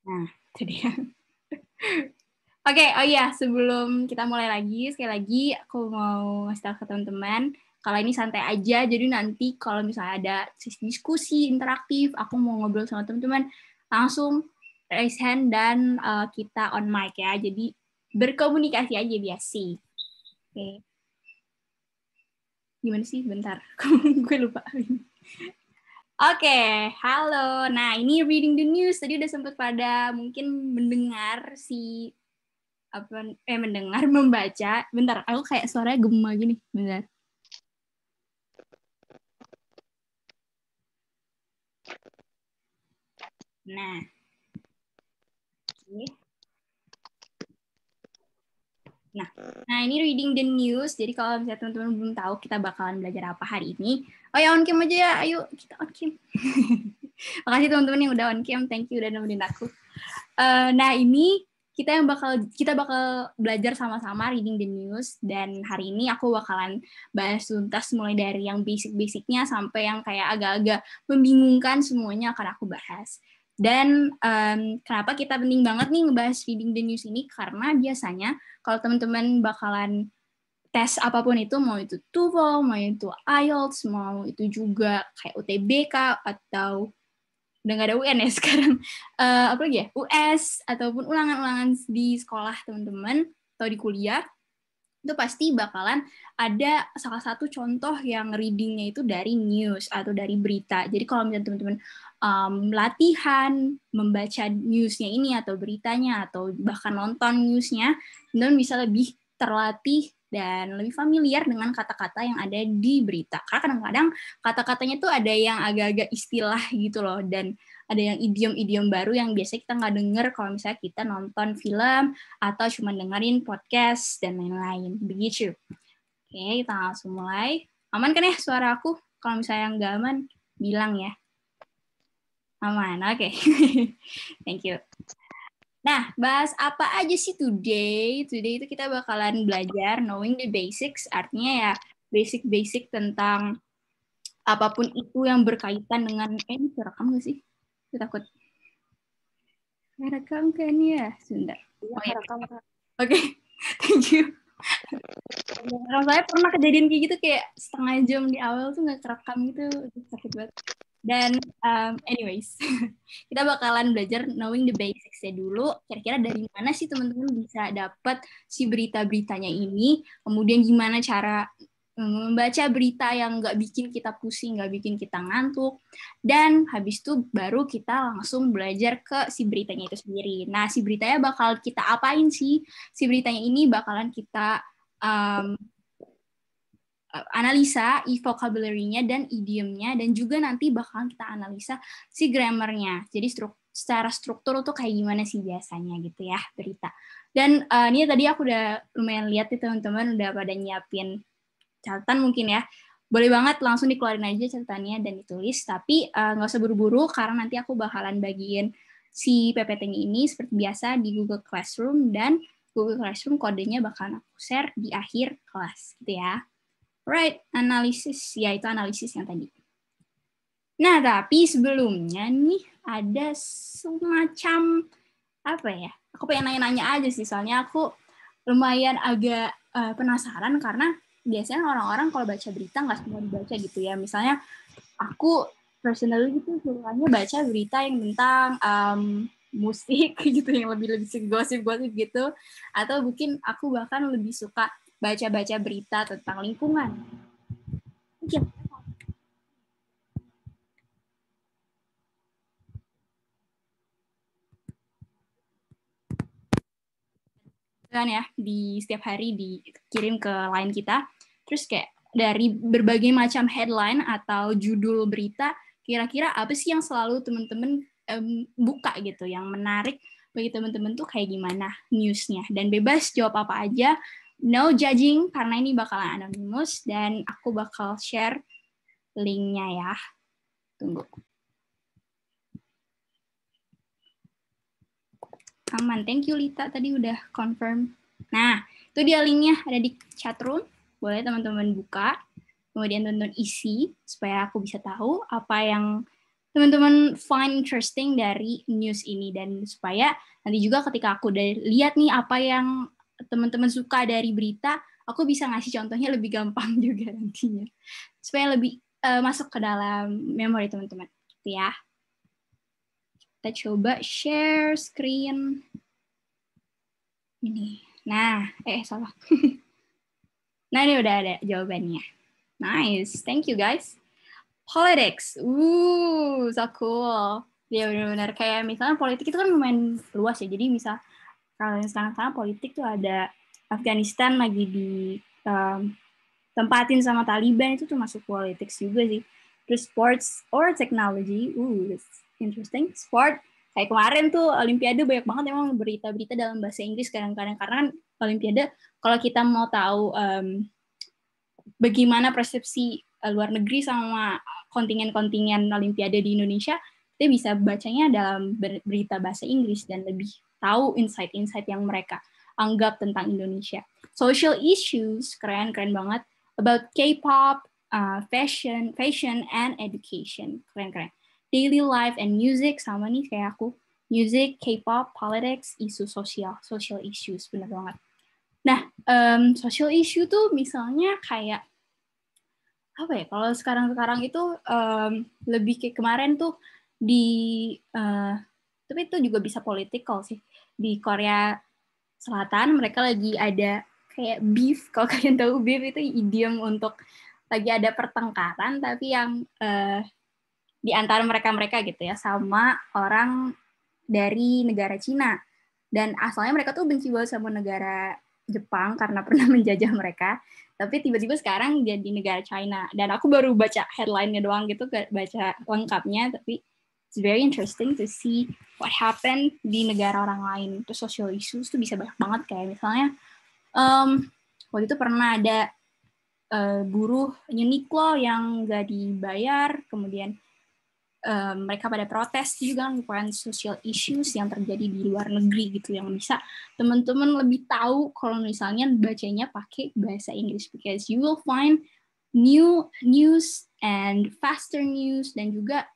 Nah, itu dia. Oke, oh iya, sebelum kita mulai lagi, sekali lagi aku mau ngasih tahu ke teman-teman, kalau ini santai aja, jadi nanti kalau misalnya ada diskusi interaktif, aku mau ngobrol sama teman-teman, langsung raise hand dan kita on mic ya, jadi berkomunikasi aja biasa. Oke. Gimana sih? Bentar, gue lupa. Oke, halo. Nah, ini reading the news. Tadi udah sempat pada mungkin mendengar si mendengar, membaca. Bentar, aku kayak suaranya gema gini. Bentar. Nah. Oke. Nah, ini reading the news. Jadi kalau misalnya teman-teman belum tahu kita bakalan belajar apa hari ini. Oh ya, on cam aja ya. Ayo, kita on cam. Makasih teman-teman yang udah on cam. Thank you udah nemenin aku. Nah, ini kita bakal belajar sama-sama reading the news, dan hari ini aku bakalan bahas tuntas mulai dari yang basic-basicnya sampai yang kayak agak-agak membingungkan, semuanya akan aku bahas. Dan kenapa kita penting banget nih ngebahas reading the news ini, karena biasanya kalau teman-teman bakalan tes apapun itu, mau itu TOEFL, mau itu IELTS, mau itu juga kayak UTBK atau udah nggak ada UN ya sekarang, apa lagi ya, US ataupun ulangan-ulangan di sekolah teman-teman atau di kuliah, itu pasti bakalan ada salah satu contoh yang readingnya itu dari news atau dari berita. Jadi kalau misalnya teman-teman latihan membaca newsnya ini atau beritanya atau bahkan nonton newsnya, teman-teman bisa lebih terlatih dan lebih familiar dengan kata-kata yang ada di berita. Karena kadang-kadang kata-katanya tuh ada yang agak-agak istilah gitu loh, dan ada yang idiom-idiom baru yang biasanya kita nggak denger kalau misalnya kita nonton film atau cuma dengerin podcast dan lain-lain. Begitu. Oke, kita langsung mulai. Aman kan ya suara aku? Kalau misalnya nggak aman, bilang ya. Aman, oke. Thank you. Nah, bahas apa aja sih today? Today itu kita bakalan belajar knowing the basics, artinya ya basic-basic tentang apapun itu yang berkaitan dengan, ini rekam nggak sih? Saya takut. Rekam kan ya? Sebentar. Iya, rekam, Kak. Oke, thank you. Kalau saya pernah kejadian kayak gitu, kayak setengah jam di awal tuh nggak kerekam gitu, sakit banget. Dan anyways, kita bakalan belajar knowing the basics ya dulu. Kira-kira dari mana sih teman-teman bisa dapat si berita-beritanya ini, kemudian gimana cara membaca berita yang nggak bikin kita pusing, nggak bikin kita ngantuk, dan habis itu baru kita langsung belajar ke si beritanya itu sendiri. Nah, si beritanya bakal kita apain sih? Si beritanya ini bakalan kita analisa vocabulary-nya dan idiomnya, dan juga nanti bakalan kita analisa si grammar-nya. Jadi secara struktur tuh kayak gimana sih biasanya gitu ya berita. Dan ini tadi aku udah lumayan lihat nih teman-teman udah pada nyiapin catatan mungkin ya. Boleh banget langsung dikeluarin aja catatannya dan ditulis, tapi nggak usah buru-buru karena nanti aku bakalan bagiin si PPT-nya ini seperti biasa di Google Classroom, dan Google Classroom kodenya bakalan aku share di akhir kelas gitu ya. Right, analisis, ya itu analisis yang tadi. Nah, tapi sebelumnya nih ada semacam, apa ya, aku pengen nanya-nanya aja sih, soalnya aku lumayan agak penasaran karena biasanya orang-orang kalau baca berita nggak semua dibaca gitu ya. Misalnya aku personally gitu sukanya baca berita yang tentang musik gitu, yang lebih gosip-gosip gitu, atau mungkin aku bahkan lebih suka baca-baca berita tentang lingkungan. Kan ya, di setiap hari dikirim ke line kita, terus kayak dari berbagai macam headline atau judul berita, kira-kira apa sih yang selalu teman-teman buka gitu, yang menarik bagi teman-teman tuh kayak gimana newsnya, dan bebas jawab apa aja, no judging karena ini bakalan anonymous, dan aku bakal share linknya ya. Tunggu. Aman, thank you Lita, tadi udah confirm. Nah, itu dia linknya, ada di chatroom, boleh teman-teman buka, kemudian teman-teman isi, supaya aku bisa tahu apa yang teman-teman find interesting dari news ini, dan supaya nanti juga ketika aku udah lihat nih apa yang teman-teman suka dari berita, aku bisa ngasih contohnya lebih gampang juga nantinya, supaya lebih masuk ke dalam memori teman-teman, gitu ya. Kita coba share screen ini. Nah, salah. Nah, ini udah ada jawabannya. Nice, thank you guys. Politics, so cool. Ya benar-benar kayak misalnya politik itu kan lumayan luas ya. Jadi misal kalau sekarang politik tuh ada Afghanistan lagi di tempatin sama Taliban, itu tuh masuk politik juga sih. Terus sports or technology, that's interesting. Sport, kayak kemarin tuh Olimpiade banyak banget emang berita-berita dalam bahasa Inggris kadang-kadang, karena kan Olimpiade kalau kita mau tahu bagaimana persepsi luar negeri sama kontingen-kontingen Olimpiade di Indonesia, kita bisa bacanya dalam berita bahasa Inggris dan lebih tahu insight-insight yang mereka anggap tentang Indonesia. Social issues, keren banget. About K-pop, fashion, and education, keren. Daily life and music, sama nih kayak aku. Music, K-pop, politics, isu sosial, social issues, bener banget. Nah, social issue tuh misalnya kayak apa ya? Kalau sekarang itu lebih kayak kemarin tuh tapi itu juga bisa political sih. Di Korea Selatan mereka lagi ada kayak beef. Kalau kalian tahu beef itu idiom untuk lagi ada pertengkaran, tapi yang di antara mereka gitu ya, sama orang dari negara Cina. Dan asalnya mereka tuh benci banget sama negara Jepang karena pernah menjajah mereka, tapi tiba-tiba sekarang jadi negara China. Dan aku baru baca headline-nya doang gitu, gak baca lengkapnya, tapi it's very interesting to see what happened di negara orang lain. Itu social issues tuh bisa banyak banget, kayak misalnya waktu itu pernah ada buruh Uniqlo yang gak dibayar, kemudian mereka pada protes juga, merupakan social issues yang terjadi di luar negeri gitu, yang bisa teman-teman lebih tahu kalau misalnya bacanya pakai bahasa Inggris, because you will find new news and faster news dan juga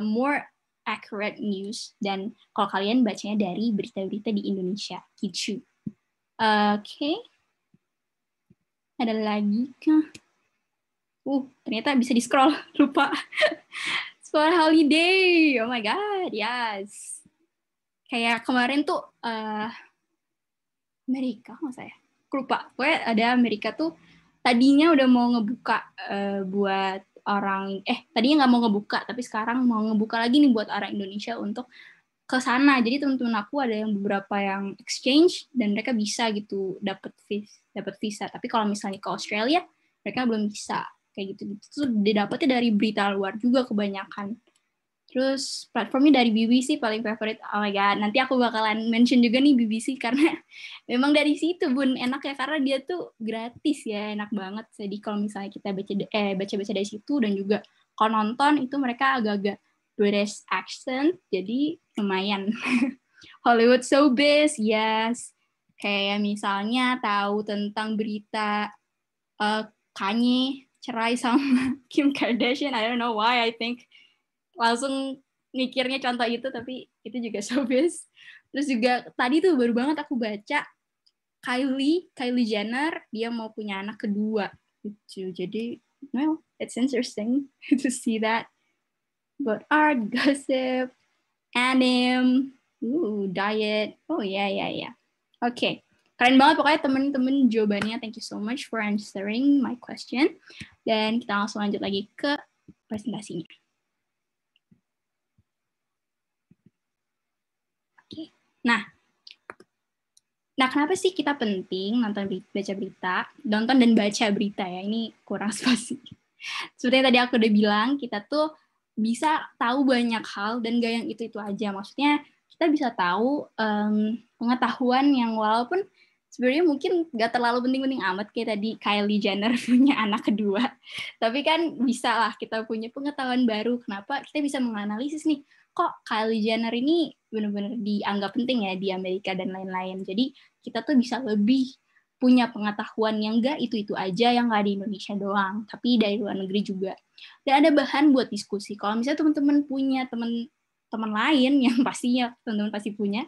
more accurate news dan kalau kalian bacanya dari berita-berita di Indonesia gitu. Oke. Ada lagi kah? Ternyata bisa di-scroll, lupa. Sport holiday, oh my god, yes. Kayak kemarin tuh Amerika, nggak saya? Lupa, pokoknya ada Amerika tuh tadinya udah mau ngebuka buat orang, tadinya nggak mau ngebuka, tapi sekarang mau ngebuka lagi nih buat orang Indonesia untuk ke sana. Jadi teman-teman aku ada yang beberapa yang exchange dan mereka bisa gitu dapat visa. Tapi kalau misalnya ke Australia, mereka belum bisa kayak gitu-gitu. Tuh didapatnya dari berita luar juga kebanyakan. Terus platformnya dari BBC paling favorit. Oh my god, nanti aku bakalan mention juga nih BBC karena memang dari situ Bun enak ya, karena dia tuh gratis ya, enak banget. Jadi kalau misalnya kita baca dari situ dan juga kalau nonton itu mereka agak-agak British accent, jadi lumayan. Hollywood showbiz, yes. Kayak misalnya tahu tentang berita Kanye cerai sama Kim Kardashian. I don't know why I think langsung mikirnya contoh itu, tapi itu juga showbiz. Terus juga tadi tuh baru banget aku baca Kylie Jenner dia mau punya anak kedua gitu. Jadi well, it's interesting to see that. But art, gossip, anime, diet. Oh ya. Oke. Keren banget pokoknya temen-temen jawabannya. Thank you so much for answering my question. Dan kita langsung lanjut lagi ke presentasinya. Oke. Nah, kenapa sih kita penting nonton baca berita, nonton dan baca berita ya? Ini kurang spasi. Seperti yang tadi aku udah bilang, kita tuh bisa tahu banyak hal dan gak yang itu-itu aja. Maksudnya kita bisa tahu pengetahuan yang walaupun sebenarnya mungkin gak terlalu penting-penting amat kayak tadi Kylie Jenner punya anak kedua. Tapi kan bisa lah kita punya pengetahuan baru. Kenapa kita bisa menganalisis nih, kok Kylie Jenner ini benar-benar dianggap penting ya di Amerika dan lain-lain. Jadi kita tuh bisa lebih punya pengetahuan yang enggak itu-itu aja, yang nggak di Indonesia doang, tapi dari luar negeri juga. Dan ada bahan buat diskusi. Kalau misalnya teman-teman punya teman lain yang pastinya teman-teman pasti punya,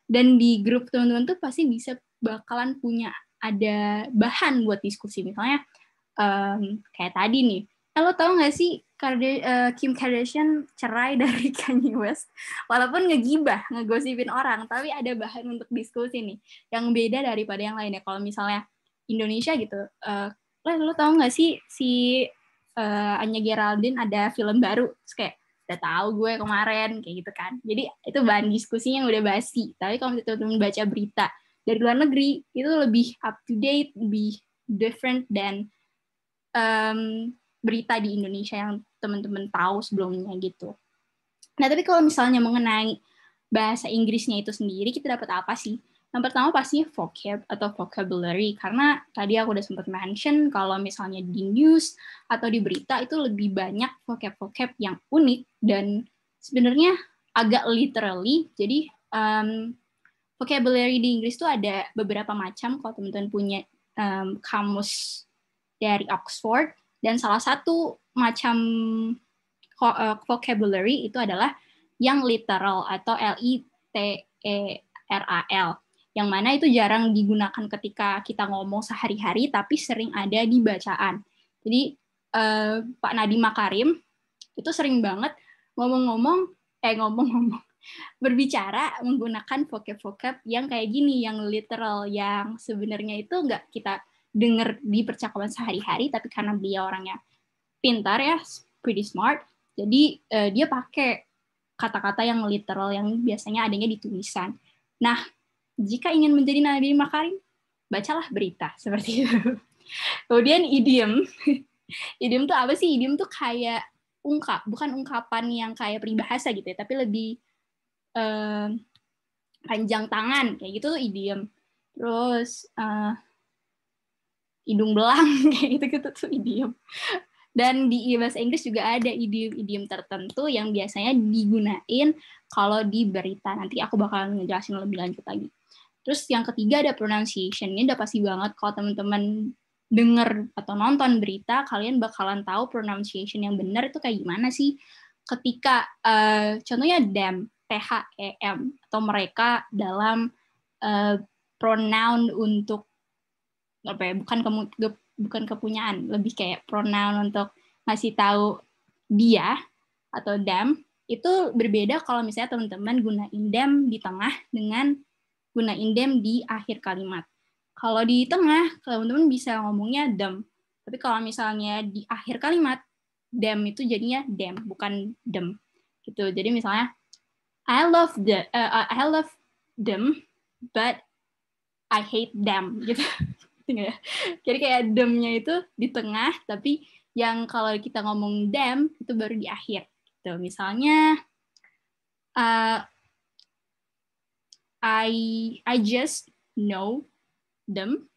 dan di grup teman-teman tuh pasti bisa bakalan punya ada bahan buat diskusi. Misalnya kayak tadi nih, lo tau gak sih Kim Kardashian cerai dari Kanye West? Walaupun ngegibah, ngegosipin orang, tapi ada bahan untuk diskusi nih, yang beda daripada yang lainnya. Kalau misalnya Indonesia gitu, lo tau gak sih si Anya Geraldine ada film baru? Terus kayak, udah tahu gue kemarin, kayak gitu kan. Jadi itu bahan diskusinya yang udah basi. Tapi kalau teman-teman baca berita dari luar negeri, itu lebih up to date, lebih different dan berita di Indonesia yang teman-teman tahu sebelumnya gitu. Nah, tapi kalau misalnya mengenai bahasa Inggrisnya itu sendiri, kita dapat apa sih? Yang pertama pastinya vocab atau vocabulary, karena tadi aku udah sempat mention kalau misalnya di news atau di berita itu lebih banyak vocab-vocab yang unik dan sebenarnya agak literally. Jadi vocabulary di Inggris itu ada beberapa macam. Kalau teman-teman punya kamus dari Oxford, dan salah satu macam vocabulary itu adalah yang literal atau literal, yang mana itu jarang digunakan ketika kita ngomong sehari-hari, tapi sering ada di bacaan. Jadi Pak Nadiem Makarim itu sering banget ngomong-ngomong berbicara menggunakan vocab-vocab yang kayak gini, yang literal, yang sebenarnya itu nggak kita dengar di percakapan sehari-hari, tapi karena dia orangnya pintar ya, pretty smart, jadi dia pakai kata-kata yang literal yang biasanya adanya di tulisan. Nah, jika ingin menjadi Nadiem Makarim, bacalah berita seperti itu. Kemudian idiom. Idiom tuh apa sih? Idiom tuh kayak bukan ungkapan yang kayak peribahasa gitu ya, tapi lebih panjang tangan kayak gitu tuh idiom. Terus hidung belang kayak gitu tuh idiom. Dan di bahasa Inggris juga ada idiom-idiom tertentu yang biasanya digunain kalau di berita. Nanti aku bakal ngejelasin lebih lanjut lagi. Terus yang ketiga ada pronunciation. Ini udah pasti banget kalau teman-teman denger atau nonton berita, kalian bakalan tahu pronunciation yang benar itu kayak gimana sih. Ketika contohnya them, THEM, atau mereka dalam pronoun untuk apa ya, bukan kepunyaan, lebih kayak pronoun untuk ngasih tahu dia atau them, itu berbeda kalau misalnya teman-teman gunain them di tengah dengan gunain them di akhir kalimat. Kalau di tengah, teman-teman bisa ngomongnya them. Tapi kalau misalnya di akhir kalimat, them itu jadinya them, bukan them. Gitu. Jadi misalnya, I love them, but I hate them. Gitu. Jadi kayak them-nya itu di tengah, tapi yang kalau kita ngomong them itu baru di akhir. Gitu. Misalnya, I just know them,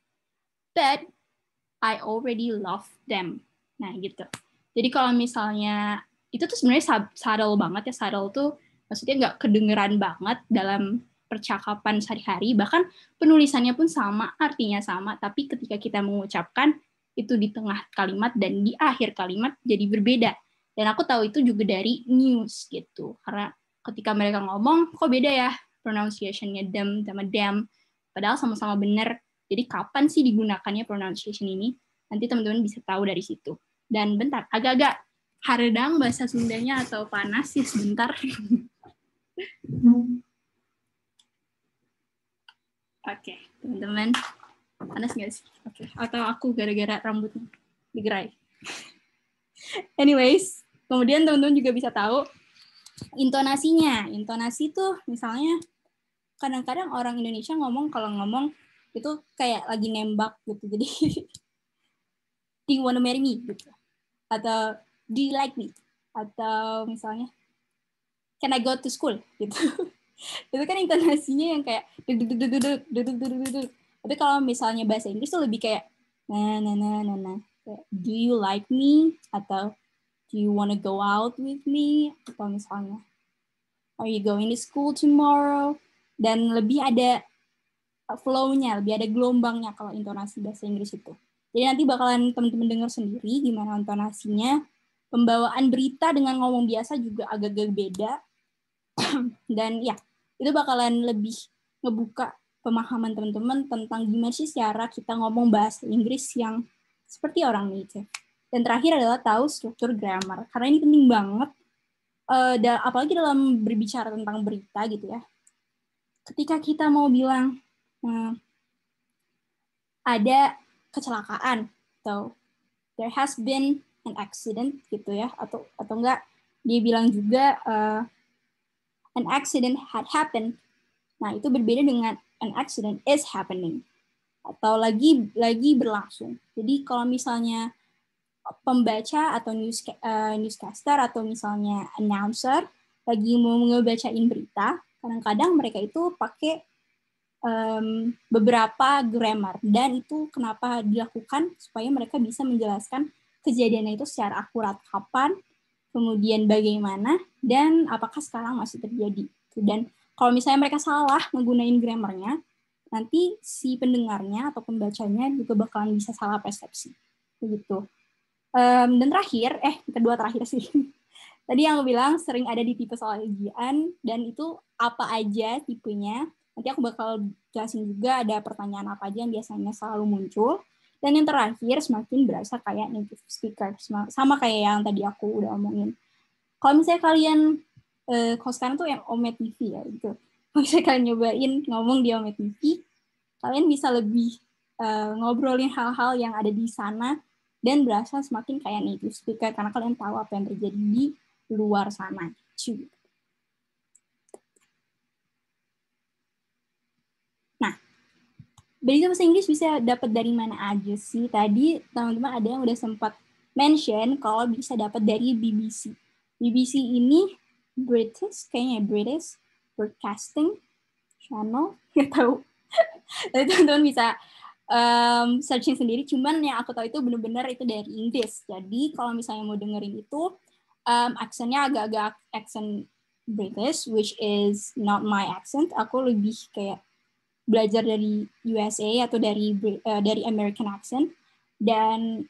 but I already love them. Nah gitu. Jadi kalau misalnya itu tuh sebenarnya subtle banget ya. Subtle tuh maksudnya nggak kedengeran banget dalam percakapan sehari-hari, bahkan penulisannya pun sama, artinya sama, tapi ketika kita mengucapkan itu di tengah kalimat dan di akhir kalimat jadi berbeda. Dan aku tahu itu juga dari news gitu, karena ketika mereka ngomong, kok beda ya pronunciation-nya them sama them, padahal sama-sama benar. Jadi kapan sih digunakannya pronunciation ini? Nanti teman-teman bisa tahu dari situ. Dan bentar, agak-agak haredang bahasa Sundanya atau panas ya sebentar. Oke, teman-teman. Panas nggak sih? Oke. Atau aku gara-gara rambutnya digerai. Anyways, kemudian teman-teman juga bisa tahu intonasinya. Intonasi tuh misalnya kadang-kadang orang Indonesia kalau ngomong itu kayak lagi nembak gitu. Jadi do you want to marry me? Gitu. Atau do you like me? Atau misalnya can I go to school? Gitu. Itu kan intonasinya yang kayak duduk. Tapi kalau misalnya bahasa Inggris tuh lebih kayak nah. Do you like me? Atau do you want to go out with me? Atau misalnya are you going to school tomorrow? Dan lebih ada flow-nya, lebih ada gelombangnya kalau intonasi bahasa Inggris itu. Jadi nanti bakalan teman-teman dengar sendiri gimana intonasinya. Pembawaan berita dengan ngomong biasa juga agak-agak beda. Dan ya, itu bakalan lebih ngebuka pemahaman teman-teman tentang gimana sih cara kita ngomong bahasa Inggris yang seperti orang native. Dan terakhir adalah tahu struktur grammar. Karena ini penting banget, apalagi dalam berbicara tentang berita gitu ya. Ketika kita mau bilang, ada kecelakaan atau there has been an accident gitu ya, atau enggak dia bilang juga an accident had happened. Nah, itu berbeda dengan an accident is happening atau lagi berlangsung. Jadi kalau misalnya pembaca atau newscaster atau misalnya announcer lagi mau ngebacain berita, kadang-kadang mereka itu pakai beberapa grammar, dan itu kenapa dilakukan supaya mereka bisa menjelaskan kejadian itu secara akurat, kapan, kemudian bagaimana, dan apakah sekarang masih terjadi. Dan kalau misalnya mereka salah menggunakan grammarnya, nanti si pendengarnya atau pembacanya juga bakalan bisa salah persepsi. Begitu. Dan kedua terakhir sih. Tadi yang aku bilang sering ada di tipe soal ujian, dan itu apa aja tipenya. Nanti aku bakal jelasin juga ada pertanyaan apa aja yang biasanya selalu muncul. Dan yang terakhir, semakin berasa kayak native speaker. Sama kayak yang tadi aku udah omongin. Kalau misalnya kalian, kalau sekarang tuh yang Omet TV ya, gitu. Kalau misalnya kalian nyobain ngomong di Omet TV, kalian bisa lebih ngobrolin hal-hal yang ada di sana, dan berasa semakin kayak native speaker, karena kalian tahu apa yang terjadi di luar sana. Nah, berita bahasa Inggris bisa dapat dari mana aja sih? Tadi teman-teman ada yang udah sempat mention kalau bisa dapat dari BBC. BBC ini kayaknya British Broadcasting Channel, nggak tahu. Tapi teman-teman bisa searching sendiri. Cuman yang aku tahu itu benar-benar itu dari Inggris. Jadi kalau misalnya mau dengerin itu, aksennya agak-agak accent British, which is not my accent. Aku lebih kayak belajar dari USA atau dari American accent. Dan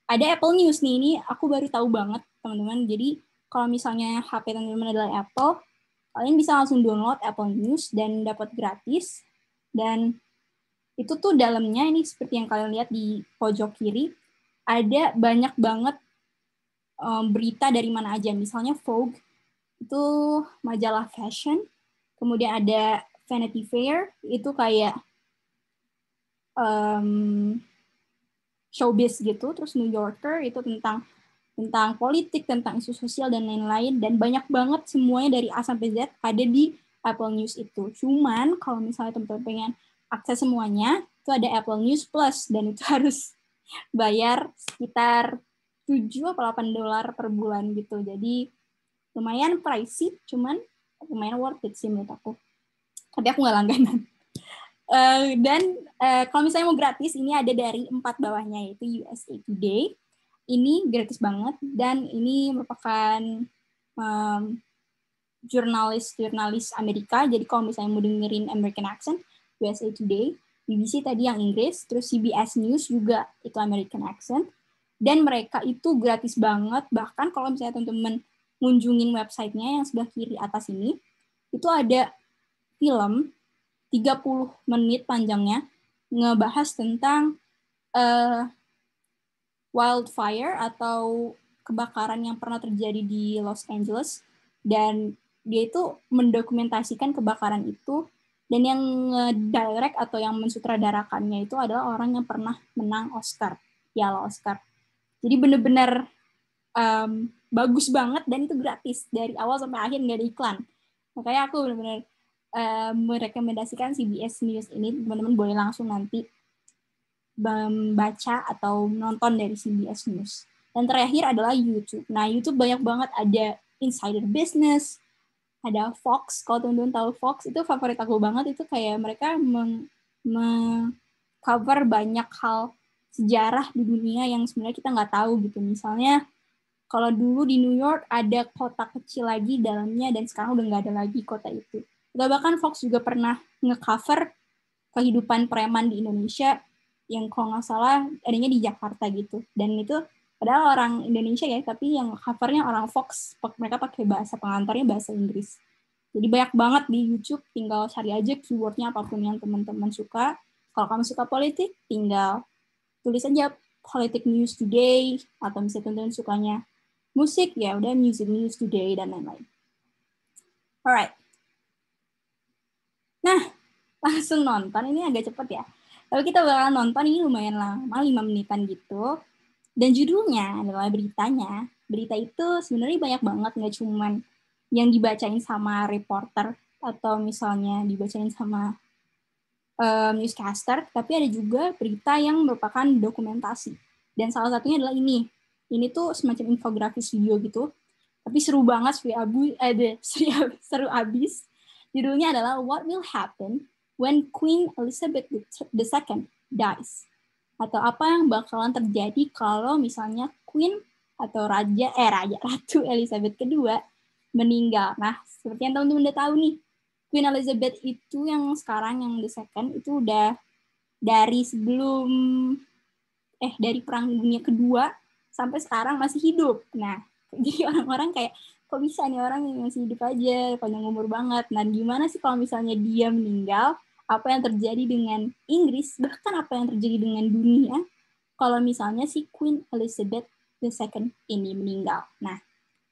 ada Apple News nih, ini aku baru tahu banget teman-teman. Jadi kalau misalnya HP teman-teman adalah Apple, kalian bisa langsung download Apple News dan dapat gratis. Dan itu tuh dalamnya ini seperti yang kalian lihat di pojok kiri, ada banyak banget berita dari mana aja. Misalnya Vogue, itu majalah fashion. Kemudian ada Vanity Fair, itu kayak showbiz gitu. Terus New Yorker, itu tentang politik, tentang isu sosial, dan lain-lain. Dan banyak banget semuanya dari A sampai Z ada di Apple News itu. Cuman kalau misalnya teman-teman pengen akses semuanya, itu ada Apple News Plus, dan itu harus bayar sekitar $7 atau $8 per bulan gitu. Jadi lumayan pricey, cuman lumayan worth it sih menurut aku. Tapi aku nggak langganan. Kalau misalnya mau gratis, ini ada dari 4 bawahnya, yaitu USA Today. Ini gratis banget, dan ini merupakan jurnalis Amerika. Jadi kalau misalnya mau dengerin American accent, USA Today. BBC tadi yang Inggris, terus CBS News juga itu American accent. Dan mereka itu gratis banget, bahkan kalau misalnya teman-teman ngunjungin websitenya yang sebelah kiri atas ini, itu ada film 30 menit panjangnya ngebahas tentang wildfire atau kebakaran yang pernah terjadi di Los Angeles, dan dia itu mendokumentasikan kebakaran itu, dan yang direct atau yang mensutradarakannya itu adalah orang yang pernah menang Oscar, piala Oscar. Jadi benar-benar bagus banget, dan itu gratis dari awal sampai akhir, nggak ada iklan. Makanya aku benar-benar merekomendasikan CBS News ini. Teman-teman boleh langsung nanti membaca atau nonton dari CBS News. Dan terakhir adalah YouTube. Nah, YouTube banyak banget, ada Insider Business, ada Fox. Kalau teman-teman tahu Fox, itu favorit aku banget. Itu kayak mereka cover banyak hal sejarah di dunia yang sebenarnya kita nggak tahu gitu. Misalnya, kalau dulu di New York ada kota kecil lagi dalamnya, dan sekarang udah nggak ada lagi kota itu. Atau bahkan Fox juga pernah nge-cover kehidupan preman di Indonesia yang kalau nggak salah adanya di Jakarta gitu. Dan itu padahal orang Indonesia ya, tapi yang covernya orang Fox, mereka pakai bahasa pengantarnya bahasa Inggris. Jadi banyak banget di YouTube, tinggal cari aja keywordnya apapun yang teman-teman suka. Kalau kamu suka politik, tinggal tulis aja politik news today, atau misalnya teman-teman sukanya musik, ya udah music news today, dan lain-lain. Alright. Nah, langsung nonton, ini agak cepet ya. Tapi kita bakal nonton, ini lumayan lama, 5 menitan gitu. Dan judulnya adalah beritanya. Berita itu sebenarnya banyak banget, nggak cuman yang dibacain sama reporter atau misalnya dibacain sama newscaster, tapi ada juga berita yang merupakan dokumentasi. Dan salah satunya adalah ini. Ini tuh semacam infografis video gitu, tapi seru banget, seru abis. Judulnya adalah What Will Happen When Queen Elizabeth II Dies? Atau apa yang bakalan terjadi kalau misalnya Queen atau Ratu Elizabeth II meninggal. Nah, seperti yang teman-teman udah tahu nih, Queen Elizabeth itu yang sekarang yang the second itu udah dari dari Perang Dunia Kedua sampai sekarang masih hidup. Nah, jadi orang-orang kayak kok bisa nih orang yang masih hidup aja, panjang umur banget. Nah, gimana sih kalau misalnya dia meninggal? Apa yang terjadi dengan Inggris, bahkan apa yang terjadi dengan dunia kalau misalnya si Queen Elizabeth II ini meninggal. Nah,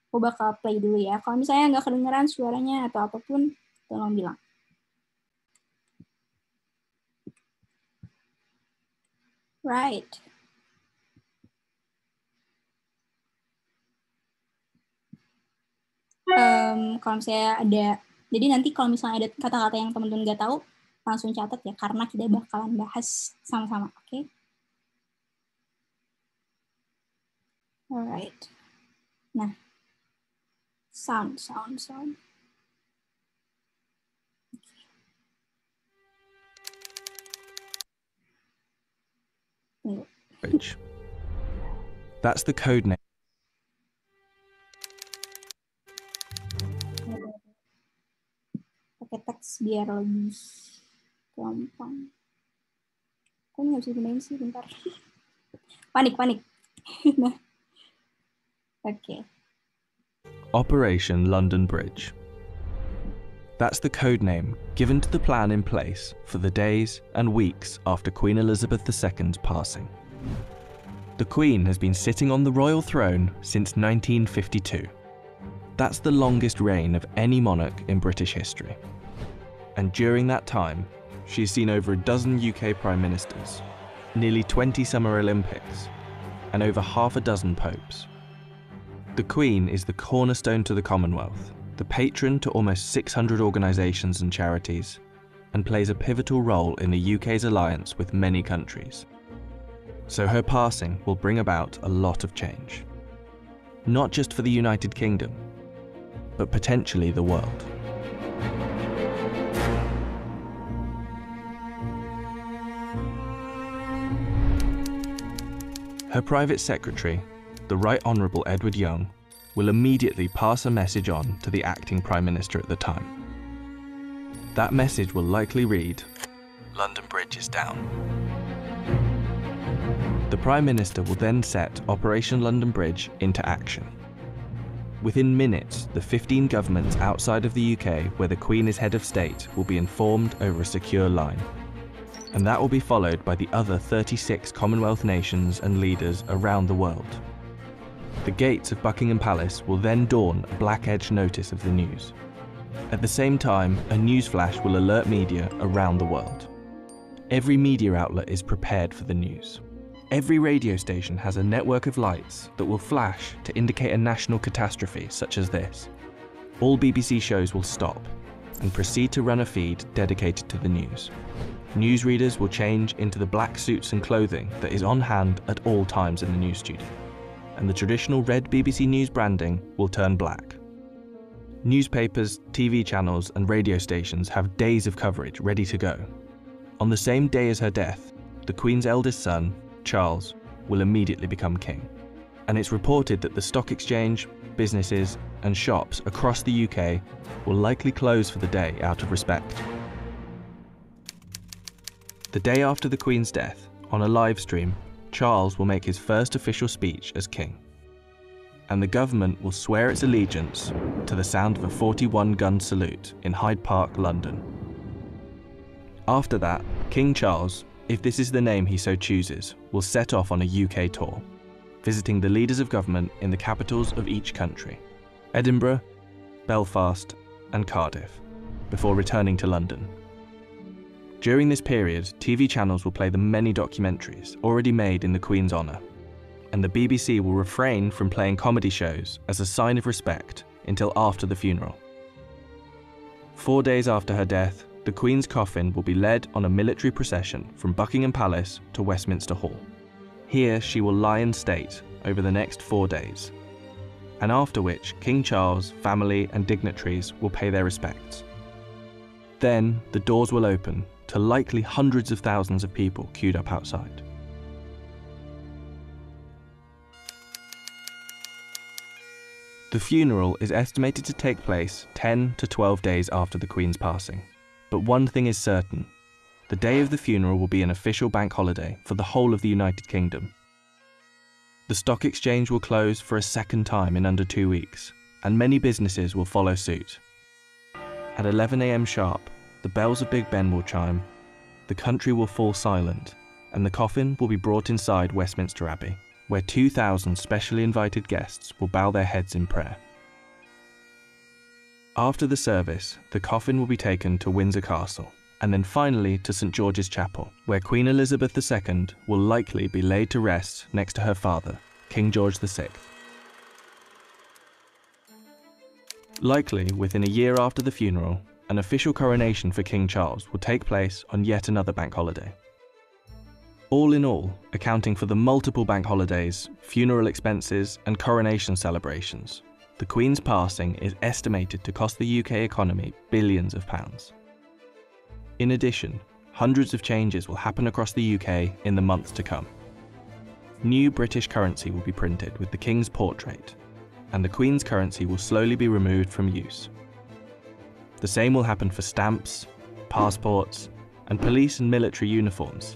aku bakal play dulu ya. Kalau misalnya nggak kedengeran suaranya atau apapun, tolong bilang. Right. Kalau misalnya ada, jadi nanti kalau misalnya ada kata-kata yang teman-teman nggak tahu, langsung catat ya, karena kita bakalan bahas sama-sama, oke? Okay? Alright. Nah, sound. Okay. That's the code name. Pakai teks biar lebih gampang. Kok nggak bisa gunain sih, bentar. Panik. Nah. Okay. Operation London Bridge. That's the code name given to the plan in place for the days and weeks after Queen Elizabeth II's passing. The Queen has been sitting on the royal throne since 1952. That's the longest reign of any monarch in British history. And during that time, she's seen over a dozen UK Prime Ministers, nearly 20 Summer Olympics, and over half a dozen popes. The Queen is the cornerstone to the Commonwealth, the patron to almost 600 organisations and charities, and plays a pivotal role in the UK's alliance with many countries. So her passing will bring about a lot of change. Not just for the United Kingdom, but potentially the world. Her private secretary, the Right Honourable Edward Young, will immediately pass a message on to the acting Prime Minister at the time. That message will likely read, "London Bridge is down." The Prime Minister will then set Operation London Bridge into action. Within minutes, the 15 governments outside of the UK where the Queen is head of state will be informed over a secure line. And that will be followed by the other 36 Commonwealth nations and leaders around the world. The gates of Buckingham Palace will then dawn a black-edged notice of the news. At the same time, a news flash will alert media around the world. Every media outlet is prepared for the news. Every radio station has a network of lights that will flash to indicate a national catastrophe such as this. All BBC shows will stop and proceed to run a feed dedicated to the news. Newsreaders will change into the black suits and clothing that is on hand at all times in the news studio, and the traditional red BBC News branding will turn black. Newspapers, TV channels and radio stations have days of coverage ready to go. On the same day as her death, the Queen's eldest son, Charles, will immediately become king. And it's reported that the stock exchange, businesses and shops across the UK will likely close for the day out of respect. The day after the Queen's death, on a live stream, Charles will make his first official speech as king. And the government will swear its allegiance to the sound of a 41-gun salute in Hyde Park, London. After that, King Charles, if this is the name he so chooses, will set off on a UK tour, visiting the leaders of government in the capitals of each country, Edinburgh, Belfast, and Cardiff, before returning to London. During this period, TV channels will play the many documentaries already made in the Queen's honour, and the BBC will refrain from playing comedy shows as a sign of respect until after the funeral. 4 days after her death, the Queen's coffin will be led on a military procession from Buckingham Palace to Westminster Hall. Here she will lie in state over the next 4 days, and after which King Charles, family and dignitaries will pay their respects. Then the doors will open to likely hundreds of thousands of people queued up outside. The funeral is estimated to take place 10 to 12 days after the Queen's passing. But one thing is certain: the day of the funeral will be an official bank holiday for the whole of the United Kingdom. The stock exchange will close for a second time in under 2 weeks, and many businesses will follow suit. At 11 a.m. sharp, the bells of Big Ben will chime, the country will fall silent, and the coffin will be brought inside Westminster Abbey, where 2,000 specially invited guests will bow their heads in prayer. After the service, the coffin will be taken to Windsor Castle, and then finally to St George's Chapel, where Queen Elizabeth II will likely be laid to rest next to her father, King George VI. Likely within a year after the funeral, an official coronation for King Charles will take place on yet another bank holiday. All in all, accounting for the multiple bank holidays, funeral expenses, and coronation celebrations, the Queen's passing is estimated to cost the UK economy billions of pounds. In addition, hundreds of changes will happen across the UK in the months to come. New British currency will be printed with the King's portrait, and the Queen's currency will slowly be removed from use. The same will happen for stamps, passports, and police and military uniforms,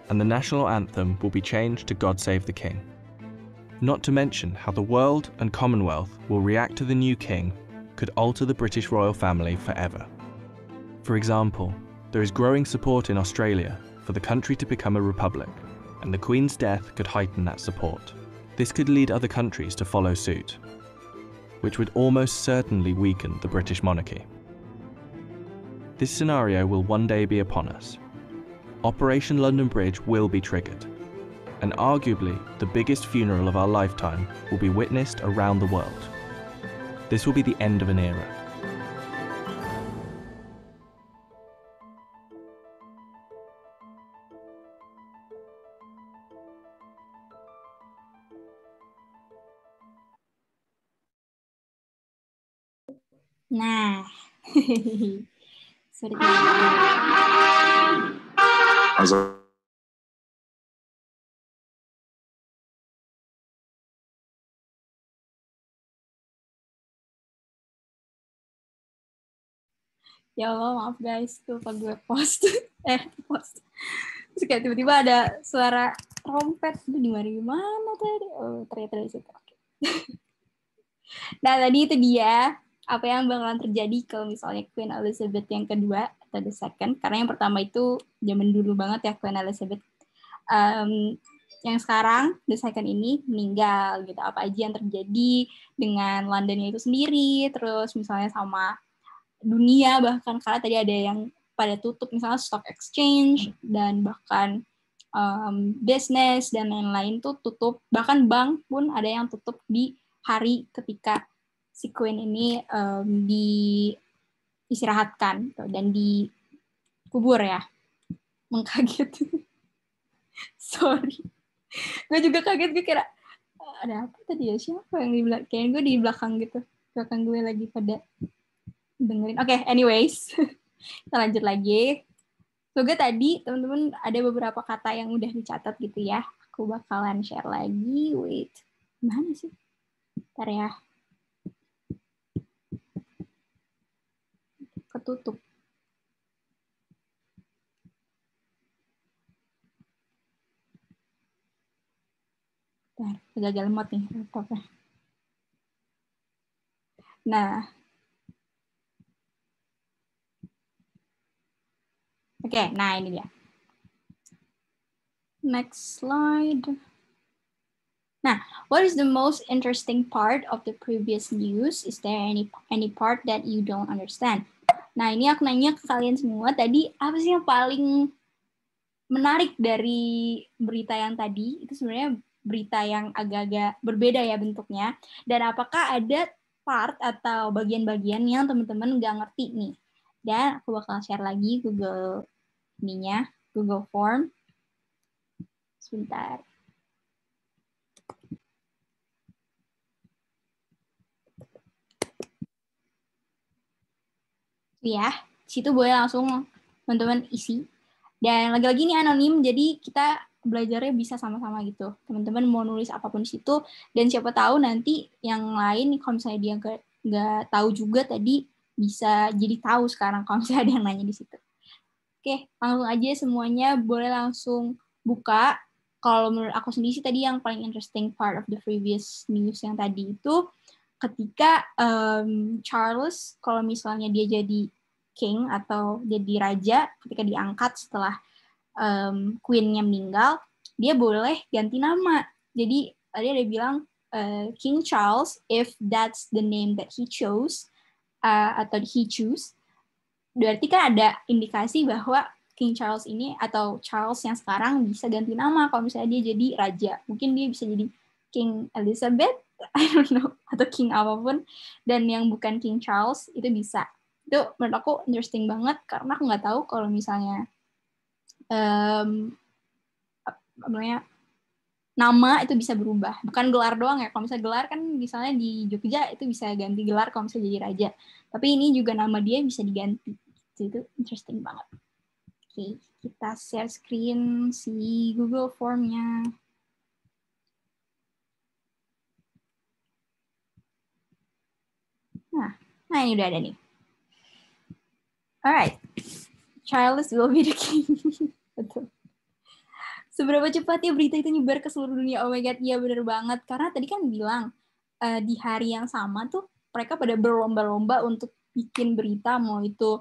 and the national anthem will be changed to God Save the King. Not to mention how the world and Commonwealth will react to the new king could alter the British royal family forever. For example, there is growing support in Australia for the country to become a republic, and the Queen's death could heighten that support. This could lead other countries to follow suit, which would almost certainly weaken the British monarchy. This scenario will one day be upon us. Operation London Bridge will be triggered, and arguably the biggest funeral of our lifetime will be witnessed around the world. This will be the end of an era. Nah, sudah ya Allah, maaf guys, tuh pas gue post terus kayak tiba-tiba ada suara trompet itu di mana tadi? Oh, ternyata dari situ. Okay. Nah, tadi itu dia apa yang bakalan terjadi kalau misalnya Queen Elizabeth yang kedua atau the second, karena yang pertama itu zaman dulu banget ya, Queen Elizabeth. Yang sekarang the second ini meninggal gitu. Apa aja yang terjadi dengan Londonnya itu sendiri, terus misalnya sama dunia, bahkan karena tadi ada yang pada tutup misalnya stock exchange dan bahkan business dan lain-lain tuh tutup, bahkan bank pun ada yang tutup di hari ketika si Queen ini diistirahatkan dan dikubur ya. Mengkaget. Sorry. Gue juga kaget, gue kira ada apa tadi ya, siapa yang di belakang, kayak gue di belakang gitu, belakang gue lagi pada dengerin. Oke, anyways, kita lanjut lagi. Semoga tadi teman-teman ada beberapa kata yang udah dicatat gitu ya. Aku bakalan share lagi. Wait, mana sih? Bentar ya. Ketutup. Agak lemot nih laptopnya. Nah, oke, nah ini dia. Next slide. Nah, what is the most interesting part of the previous news? Is there any part that you don't understand? Nah, ini aku nanya ke kalian semua tadi, apa sih yang paling menarik dari berita yang tadi? Itu sebenarnya berita yang agak-agak berbeda ya bentuknya. Dan apakah ada part atau bagian-bagian yang teman-teman nggak ngerti nih? Dan aku bakal share lagi Google Form. Sebentar. Ya, situ boleh langsung teman-teman isi. Dan lagi-lagi ini anonim, jadi kita belajarnya bisa sama-sama gitu. Teman-teman mau nulis apapun di situ, dan siapa tahu nanti yang lain, kalau misalnya dia nggak tahu juga tadi, bisa jadi tahu sekarang kalau misalnya ada yang nanya di situ. Oke, langsung aja semuanya boleh langsung buka. Kalau menurut aku sendiri sih tadi yang paling interesting part of the previous news yang tadi itu, ketika Charles, kalau misalnya dia jadi king atau jadi raja, ketika diangkat setelah queen-nya meninggal, dia boleh ganti nama. Jadi tadi ada bilang King Charles, if that's the name that he chose, atau he choose, berarti kan ada indikasi bahwa King Charles ini atau Charles yang sekarang bisa ganti nama kalau misalnya dia jadi raja. Mungkin dia bisa jadi King Elizabeth, I don't know, atau King apapun, dan yang bukan King Charles itu bisa. Itu menurut aku interesting banget karena aku nggak tahu kalau misalnya nama itu bisa berubah. Bukan gelar doang ya. Kalau misalnya gelar kan misalnya di Jogja itu bisa ganti gelar kalau misalnya jadi raja. Tapi ini juga nama dia bisa diganti. Itu interesting banget. Oke, kita share screen si Google Form-nya. Nah ini udah ada nih. Alright, Charles will be the king. Betul. Seberapa cepat ya berita itu nyebar ke seluruh dunia? Oh my god, iya bener banget. Karena tadi kan bilang di hari yang sama tuh mereka pada berlomba-lomba untuk bikin berita, mau itu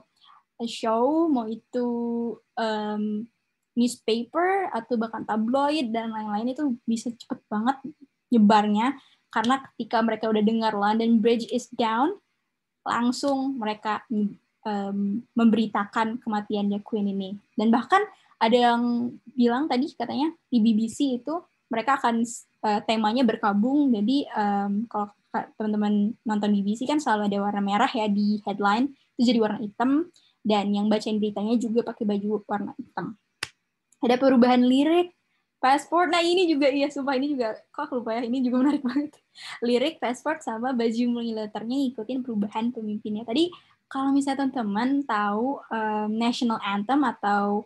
show, mau itu newspaper atau bahkan tabloid dan lain-lain, itu bisa cepet banget nyebarnya karena ketika mereka udah dengar London Bridge is down, langsung mereka memberitakan kematiannya Queen ini. Dan bahkan ada yang bilang tadi katanya di BBC itu mereka akan temanya berkabung. Jadi kalau teman-teman nonton BBC kan selalu ada warna merah ya di headline, itu jadi warna hitam, dan yang bacain beritanya juga pakai baju warna hitam. Ada perubahan lirik, passport. Nah ini juga, iya sumpah ini juga, kok aku lupa ya, ini juga menarik banget. Lirik, passport, sama baju militernya ngikutin perubahan pemimpinnya. Tadi kalau misalnya teman-teman tahu national anthem atau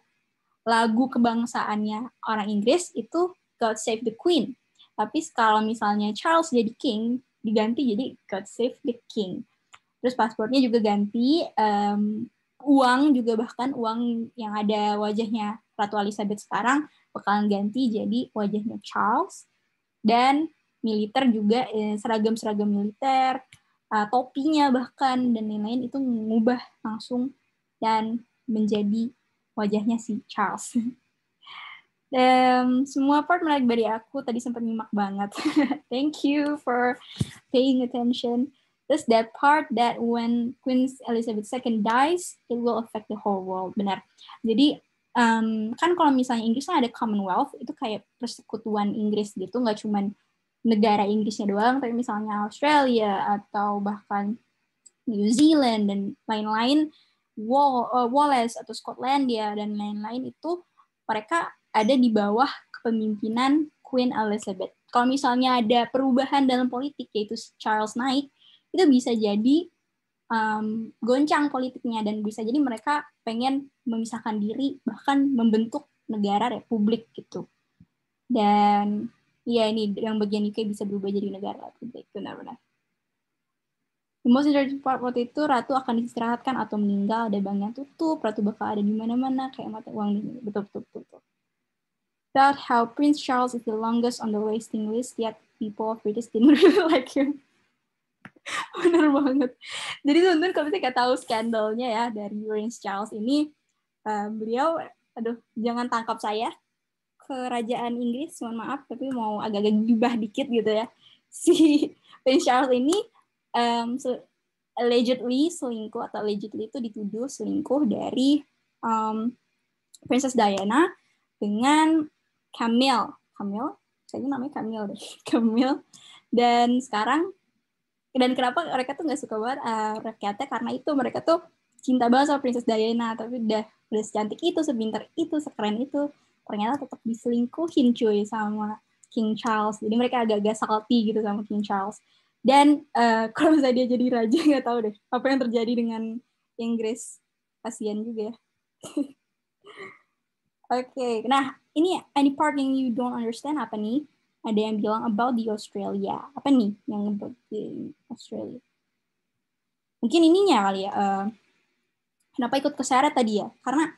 lagu kebangsaannya orang Inggris itu God Save the Queen. Tapi kalau misalnya Charles jadi king, diganti jadi God Save the King. Terus paspornya juga ganti, uang juga, bahkan uang yang ada wajahnya Ratu Elizabeth sekarang bakalan ganti jadi wajahnya Charles. Dan militer juga, seragam-seragam militer, topinya bahkan, dan lain-lain itu mengubah langsung dan menjadi wajahnya si Charles. Dan semua part menarik dari aku, tadi sempat nyimak banget. Thank you for paying attention. Terus that part that when Queen Elizabeth II dies, it will affect the whole world. Benar. Jadi kan kalau misalnya Inggris kan ada Commonwealth, itu kayak persekutuan Inggris gitu, nggak cuma negara Inggrisnya doang, tapi misalnya Australia atau bahkan New Zealand dan lain-lain, Wales atau Skotlandia dan lain-lain, itu mereka ada di bawah kepemimpinan Queen Elizabeth. Kalau misalnya ada perubahan dalam politik, yaitu Charles naik, itu bisa jadi goncang politiknya, dan bisa jadi mereka pengen memisahkan diri, bahkan membentuk negara republik gitu. Dan ya ini yang bagian UK bisa berubah jadi negara republik, benar-benar. The most interesting part waktu itu, Ratu akan diistirahatkan atau meninggal, ada bank yang tutup, Ratu bakal ada di mana-mana, kayak mata uang ini. Betul. about how Prince Charles is the longest on the waiting list, yet people of British didn't really like him. Bener banget. Jadi teman-teman kalau misalnya tahu skandalnya ya dari Prince Charles ini, beliau, aduh jangan tangkap saya, kerajaan Inggris, mohon maaf, tapi mau agak-agak gibah dikit gitu ya. Si Prince Charles ini allegedly itu dituduh selingkuh dari Princess Diana dengan Camille, kayaknya namanya Camille deh, Camille. Dan kenapa mereka tuh nggak suka banget rakyatnya, karena itu mereka tuh cinta banget sama Princess Diana, tapi udah secantik itu, sepintar itu, sekeren itu, ternyata tetap diselingkuhin cuy sama King Charles. Jadi mereka agak-agak salty gitu sama King Charles. Dan kalau misalnya dia jadi raja, nggak tahu deh apa yang terjadi dengan Inggris. Kasian juga ya. Oke, nah ini any part yang you don't understand apa nih? Ada yang bilang about the Australia. Apa nih yang about the Australia? Mungkin ininya kali ya. Kenapa ikut keseret tadi ya? Karena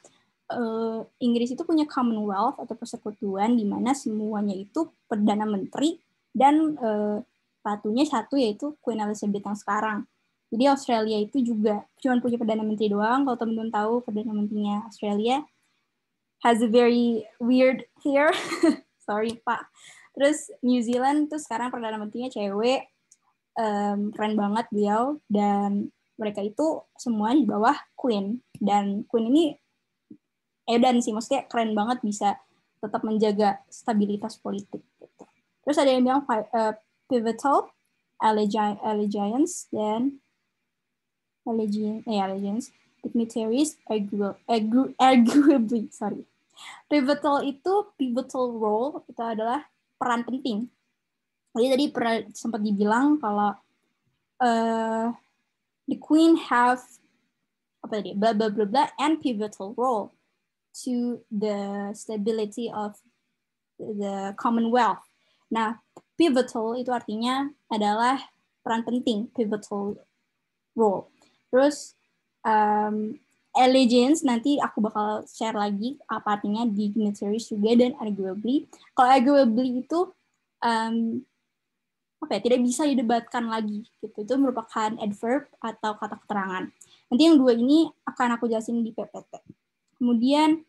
Inggris itu punya Commonwealth atau persekutuan di mana semuanya itu Perdana Menteri dan ratunya satu, yaitu Queen Elizabeth yang sekarang. Jadi Australia itu juga cuma punya Perdana Menteri doang. Kalau teman-teman tahu, Perdana Menterinya Australia has a very weird hair. Sorry Pak. Terus New Zealand tuh sekarang Perdana Menterinya cewek. Keren banget beliau. Dan mereka itu semua di bawah Queen. Dan Queen ini edan sih, maksudnya keren banget bisa tetap menjaga stabilitas politik. Gitu. Terus ada yang bilang pivotal, allegiance, dan allegiance, dignitaries, arguably, sorry. Pivotal role itu adalah peran penting. Jadi tadi sempat dibilang kalau the Queen have blah blah blah blah and pivotal role to the stability of the Commonwealth. Nah, pivotal itu artinya adalah peran penting, pivotal role. Terus allegiance nanti aku bakal share lagi apa artinya, dignitaries juga, dan arguably. Kalau arguably itu tidak bisa didebatkan lagi gitu. Itu merupakan adverb atau kata keterangan. Nanti yang dua ini akan aku jelasin di PPT. Kemudian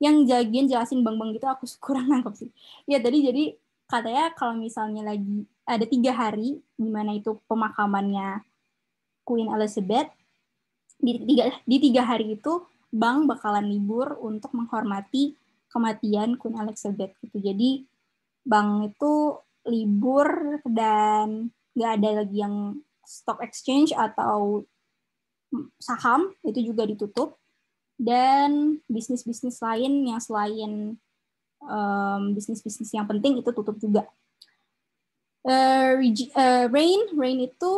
yang jelasin bang-bang gitu aku kurang nangkep sih. Ya tadi jadi katanya kalau misalnya lagi ada 3 hari di mana itu pemakamannya Queen Elizabeth, di 3 hari itu bank bakalan libur untuk menghormati kematian Queen Elizabeth gitu. Jadi bank itu libur dan nggak ada lagi yang stock exchange atau saham, itu juga ditutup. Dan bisnis-bisnis lain yang selain bisnis-bisnis yang penting itu tutup juga. Reign itu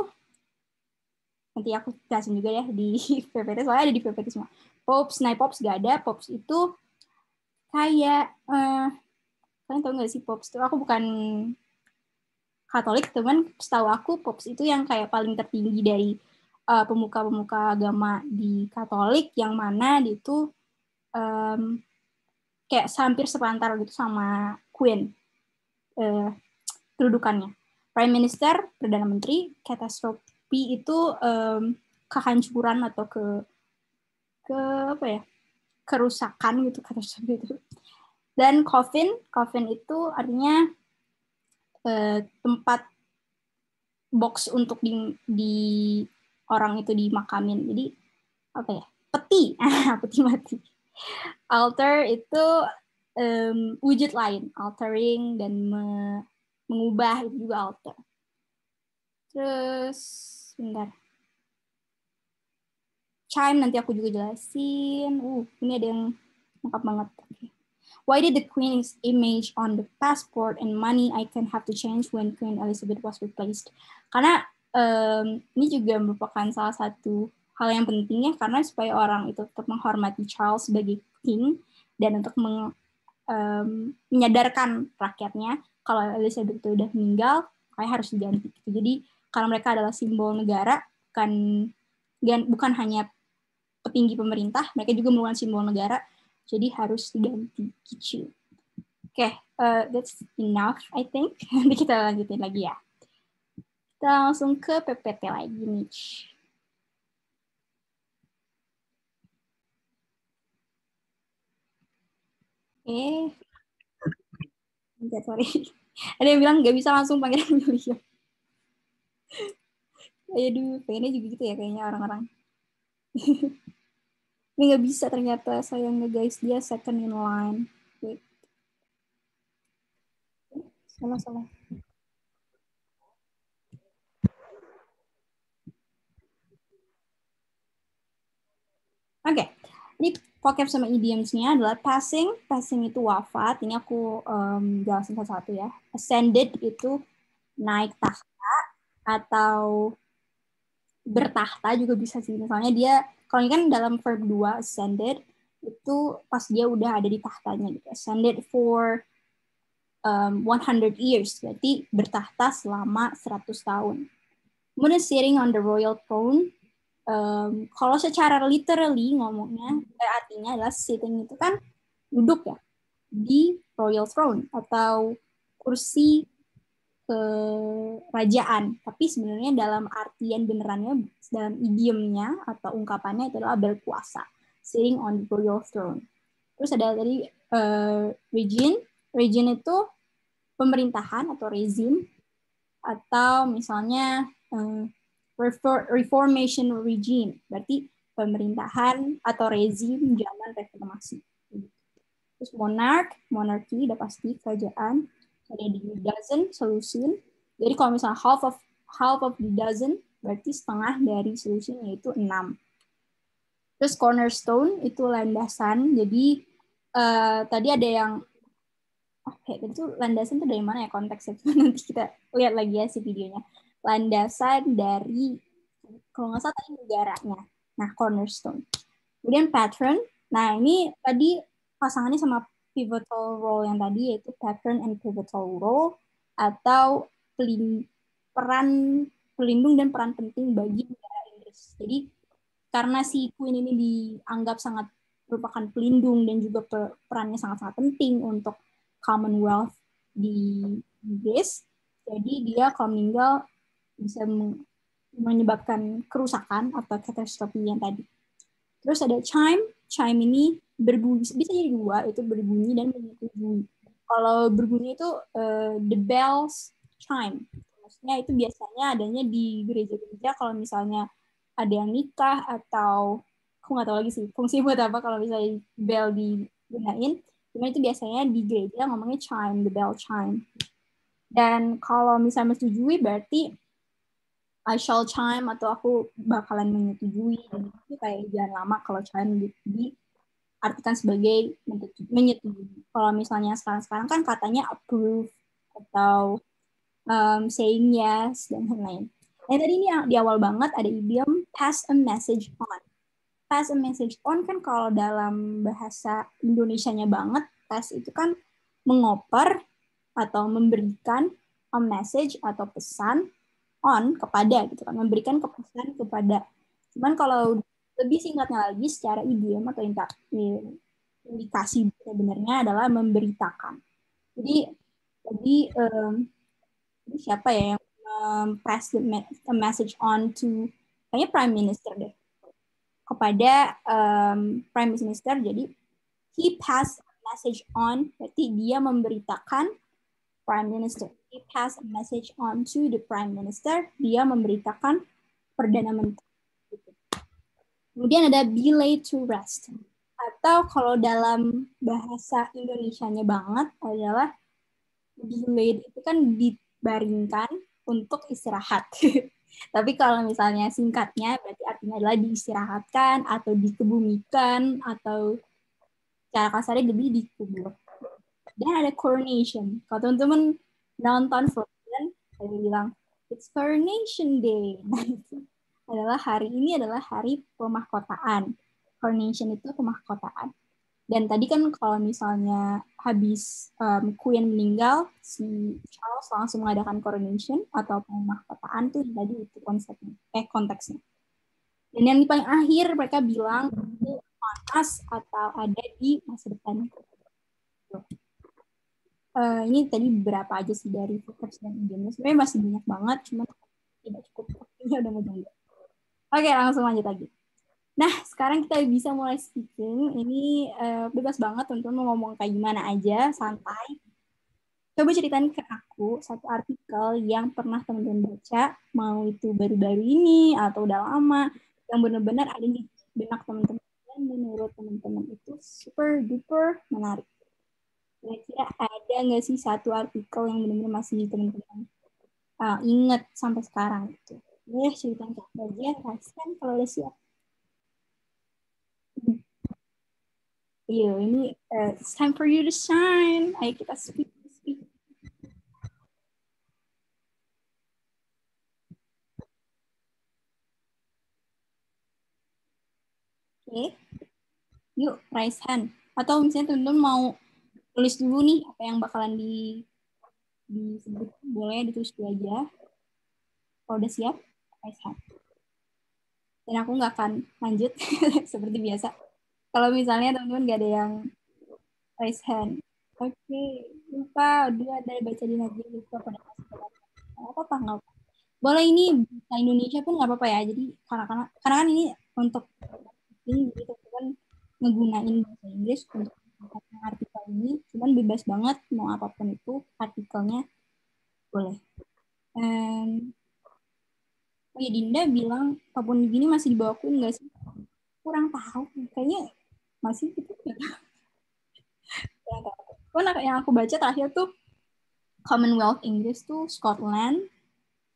nanti aku jelasin juga ya di PPT, soalnya ada di PPT semua. Popes gak ada. Popes itu kayak kalian tahu nggak sih Popes itu? Aku bukan Katolik, teman. Setahu aku Popes itu yang kayak paling tertinggi dari pemuka-pemuka agama di Katolik, yang mana itu kayak hampir sepantar gitu sama Queen kedudukannya. Prime Minister, Perdana Menteri, katastrofi itu kehancuran atau kerusakan gitu, katastrofi itu. Dan coffin itu artinya tempat box untuk di orang itu dimakamin. Jadi peti mati. Altar itu wujud lain, altering dan mengubah, itu juga altar. Terus bentar. Chime nanti aku juga jelasin. Ini ada yang lengkap banget. Okay. Why did the Queen's image on the passport and money icon have to change when Queen Elizabeth was replaced? Karena ini juga merupakan salah satu hal yang penting ya, karena supaya orang itu tetap menghormati Charles sebagai king dan untuk menyadarkan rakyatnya kalau Elizabeth itu udah meninggal, kayak harus diganti. Jadi karena mereka adalah simbol negara, bukan hanya petinggi pemerintah, mereka juga merupakan simbol negara, jadi harus diganti gitu. Oke, that's enough, I think. Nanti kita lanjutin lagi ya. Kita langsung ke PPT lagi nih. Sorry. Ada yang bilang nggak bisa langsung Pangeran William. Aduh, pengennya juga gitu ya kayaknya orang-orang. Ini nggak bisa ternyata, sayangnya guys, dia second in line. Wait. Salah. Oke, ini vocab sama idioms-nya adalah passing. Passing itu wafat. Ini aku jelasin satu-satu ya. Ascended itu naik tahta atau bertahta juga bisa sih. Misalnya dia, kalau ini kan dalam verb 2, ascended, itu pas dia udah ada di tahtanya gitu. Ascended for 100 years, berarti bertahta selama 100 tahun. Kemudian sitting on the royal throne, kalau secara literally ngomongnya, artinya adalah sitting itu kan duduk ya, di royal throne atau kursi kerajaan. Tapi sebenarnya dalam artian benerannya, dalam idiomnya atau ungkapannya itu adalah berkuasa. Sitting on the royal throne. Terus ada tadi regime. Regime itu pemerintahan atau rezim, atau misalnya reformation regime, berarti pemerintahan atau rezim zaman reformasi. Terus monarchy udah pasti kerajaan. Ada di dozen, solution. Jadi kalau misalnya half of the dozen, berarti setengah dari solution, yaitu 6. Terus cornerstone itu landasan. Jadi tadi ada yang itu landasan itu dari mana ya konteksnya? Nanti kita lihat lagi ya si videonya. Landasan dari, kalau nggak salah tadi, negaranya. Nah, cornerstone. Kemudian pattern. Nah, ini tadi pasangannya sama pivotal role yang tadi, yaitu pattern and pivotal role, atau peran pelindung dan peran penting bagi negara Inggris. Jadi, karena si Queen ini dianggap sangat merupakan pelindung dan juga perannya sangat-sangat penting untuk Commonwealth di Inggris, jadi dia kalau meninggal bisa menyebabkan kerusakan atau katastrofi yang tadi. Terus ada chime. Chime ini berbunyi, bisa jadi dua, itu berbunyi dan menyetujui. Kalau berbunyi itu the bells chime. Maksudnya itu biasanya adanya di gereja-gereja kalau misalnya ada yang nikah, atau aku nggak tahu lagi sih fungsi buat apa kalau misalnya bell digunain. Cuma itu biasanya di gereja ngomongnya chime, the bell chime. Dan kalau misalnya menyetujui berarti I shall chime, atau aku bakalan menyetujui. Dan itu kayak jangan lama kalau chime diartikan sebagai menyetujui. Kalau misalnya sekarang kan katanya approve atau saying yes dan lain-lain. Nah, tadi ini di awal banget ada idiom pass a message on. Pass a message on kan kalau dalam bahasa Indonesianya banget, pass itu kan mengoper atau memberikan a message atau pesan on kepada gitu kan, memberikan pesan kepada. Cuman kalau lebih singkatnya lagi secara idiom atau indikasi sebenarnya adalah memberitakan. Jadi siapa ya yang pass the message on to, kayaknya Prime Minister deh, kepada Prime Minister. Jadi he pass a message on, berarti dia memberitakan Prime Minister. He pass a message on to the Prime Minister, dia memberitakan Perdana Menteri. Kemudian ada be laid to rest, atau kalau dalam bahasa Indonesianya banget adalah be laid itu kan dibaringkan untuk istirahat. Tapi kalau misalnya singkatnya berarti artinya adalah diistirahatkan atau dikebumikan, atau cara kasarnya lebih dikubur. Dan ada coronation. Kalau teman-teman nonton Frozen, saya bilang it's coronation day. Nah, itu adalah ini adalah hari pemahkotaan. Coronation itu pemahkotaan. Dan tadi kan kalau misalnya habis Queen meninggal, si Charles langsung mengadakan coronation atau pemahkotaan tuh tadi itu konsepnya, konteksnya. Dan yang di paling akhir mereka bilang itu panas atau ada di masa depan. Ini tadi berapa aja sih dari vocabs dan idiomnya. Sebenarnya masih banyak banget, cuma tidak cukup. Waktunya udah mau jam. Oke, langsung lanjut lagi. Nah, sekarang kita bisa mulai speaking. Ini bebas banget, teman-teman mau ngomong kayak gimana aja, santai. Coba ceritain ke aku satu artikel yang pernah teman-teman baca, mau itu baru-baru ini atau udah lama, yang benar-benar ada di benak teman-teman dan menurut teman-teman itu super duper menarik. Kira-kira ada nggak sih satu artikel yang benar-benar masih teman-teman ingat sampai sekarang gitu? Ya, ceritain ke aku aja, kan kalau udah siap. Iya, ini it's time for you to shine. Ayo kita speak. Oke, yuk raise hand. Atau misalnya teman-teman mau tulis dulu nih apa yang bakalan disebut, boleh ditulis dulu aja. Kalau udah siap, raise hand. Dan aku nggak akan lanjut seperti biasa. Kalau misalnya teman-teman nggak ada yang raise hand. Oke, lupa dua dari baca di Najib lupa pada kasih apa-apa nggak apa. Boleh ini bahasa Indonesia pun nggak apa-apa ya. Jadi karena kan ini untuk ini jadi teman-teman ngegunain bahasa Inggris untuk artikel ini, cuman bebas banget mau apapun itu artikelnya boleh. Oh ya, Dinda bilang apapun gini masih di bawah Queen nggak sih? Kurang tahu, kayaknya masih gitu. Karena yang aku baca terakhir tuh Commonwealth Inggris tuh Scotland,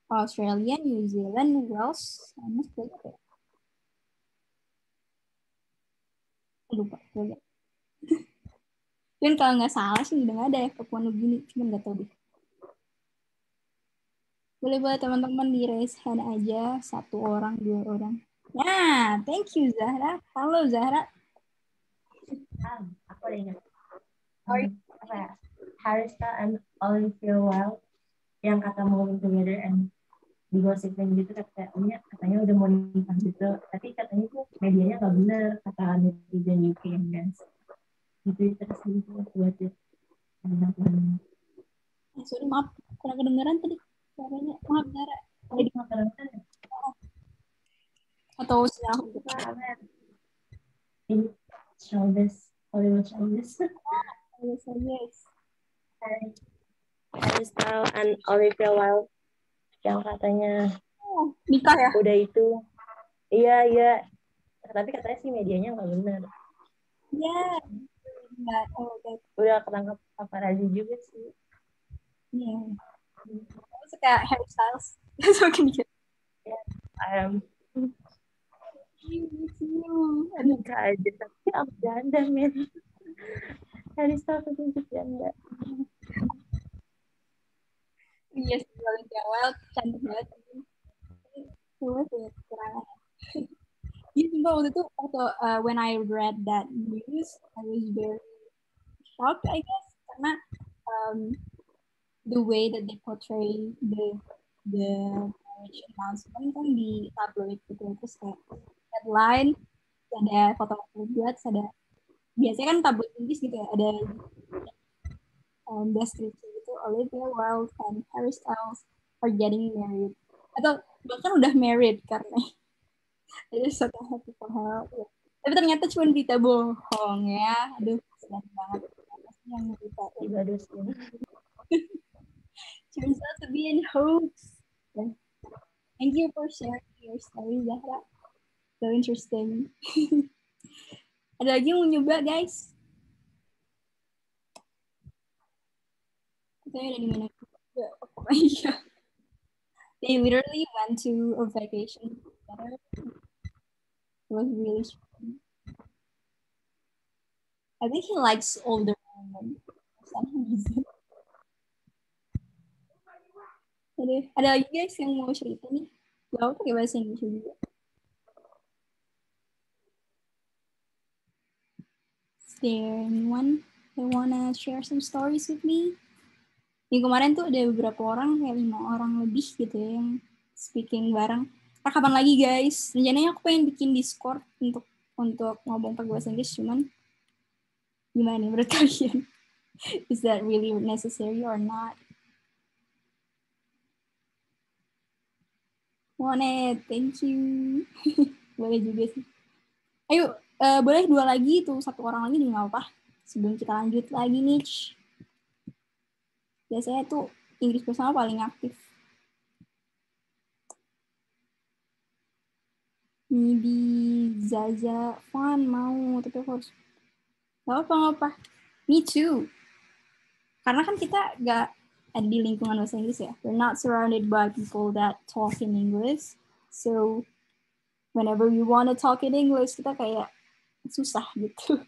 Australia, New Zealand, Wales, sama apa ya? Lupa. Dan kalau nggak salah sih udah nggak ada ya Papua Nugini, cuma nggak tahu deh. Boleh teman-teman di raise hand aja, satu orang, dua orang. Nah, thank you Zahra. Halo Zahra. Aku udah ingat. Apa ya? Harista and Olivia Wilde yang kata moving together and digosipin gitu katanya udah mau nikah gitu, tapi katanya tuh medianya nggak benar kata netizen UK guys. Gitu terus gitu buat dia. Sorry maaf, kurang kedengeran tadi suaranya. Maaf Zahra. Jadi makanan Atau siapa? ini Chavez, Oliver Chavez. Yes. Harista and Olivia Wilde yang katanya nikah ya? udah itu. Iya. Tapi katanya sih medianya nggak benar. Iya. Udah ketangkap paparazzi juga sih. Iya. Aku suka Harry Styles. Semakin dikit. Aduh aja tapi aku janda men. Harry Styles itu janda. Iya sih, Olivia Wilde cantik banget. Cuma sih kekurangan. Iya, sumpah waktu itu when I read that news, I was very shocked, I guess, karena the way that they portray the marriage announcement kan di tabloid gitu, terus kayak headline, ada foto-foto buat, ada biasanya kan tabloid Inggris gitu ya, ada deskripsi gitu, Olivia Wilde and Harry Styles are getting married, atau bahkan udah married karena jadi suatu hati for her. Tapi ternyata cuma berita bohong ya. Aduh, sedih banget. Yang berita Ibadah sih. Turns out to be a hoax. Thank you for sharing your story, Zahra. So interesting. Ada lagi yang mau nyoba, guys? Saya ada di mana? Iya. They literally went to a vacation together. It was really strange. I think he likes older women for some reason. Ada lagi guys yang mau cerita nih? Gak pakai bahasa Indonesia juga. Is there anyone that wanna share some stories with me? Yang kemarin tuh ada beberapa orang, kayak 5 orang lebih gitu ya, yang speaking bareng. Nah, kapan lagi guys? Rencananya aku pengen bikin Discord untuk ngomong pakai bahasa Inggris, cuman gimana nih menurut kalian? Is that really necessary or not? Monet, thank you. Boleh juga sih. Ayo, boleh 2 lagi tuh, 1 orang lagi juga nggak apa-apa. Sebelum kita lanjut lagi nih. Biasanya tuh Inggris bersama paling aktif. Maybe Zaza, Fan mau, tapi aku harus nggak apa-apa. Me too. Karena kan kita nggak ada di lingkungan bahasa Inggris ya. We're not surrounded by people that talk in English. So whenever we want to talk in English, kita kayak susah gitu.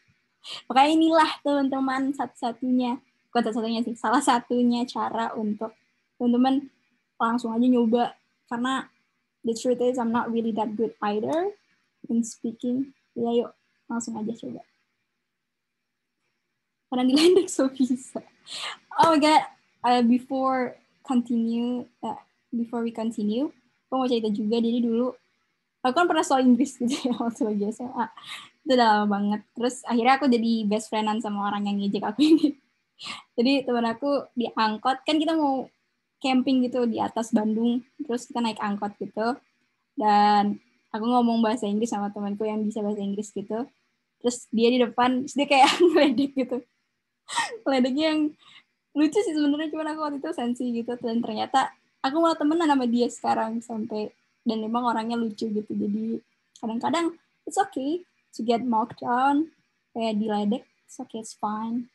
Makanya inilah teman-teman satu-satunya, bukan satu-satunya sih, salah satunya cara untuk teman-teman langsung aja nyoba. Karena the truth is I'm not really that good either in speaking. Ya yuk, langsung aja coba. Karena di Landek so bisa. Oh my god, before we continue, aku mau cerita juga. Jadi dulu aku kan pernah soal Inggris gitu ya waktu lagi SMA. Itu udah lama banget. Terus akhirnya aku jadi best friend-an sama orang yang ngejek aku ini. Jadi teman aku di angkot, kan kita mau camping gitu di atas Bandung, terus kita naik angkot gitu. Dan aku ngomong bahasa Inggris sama temanku yang bisa bahasa Inggris gitu. Terus dia di depan, terus dia kayak ngeledek gitu. Ngeledeknya yang lucu sih sebenarnya, cuma aku waktu itu sensi gitu. Dan ternyata aku malah temenan sama dia sekarang sampai, dan memang orangnya lucu gitu. Jadi kadang-kadang it's okay to get mocked on, kayak diledek, it's okay, it's fine.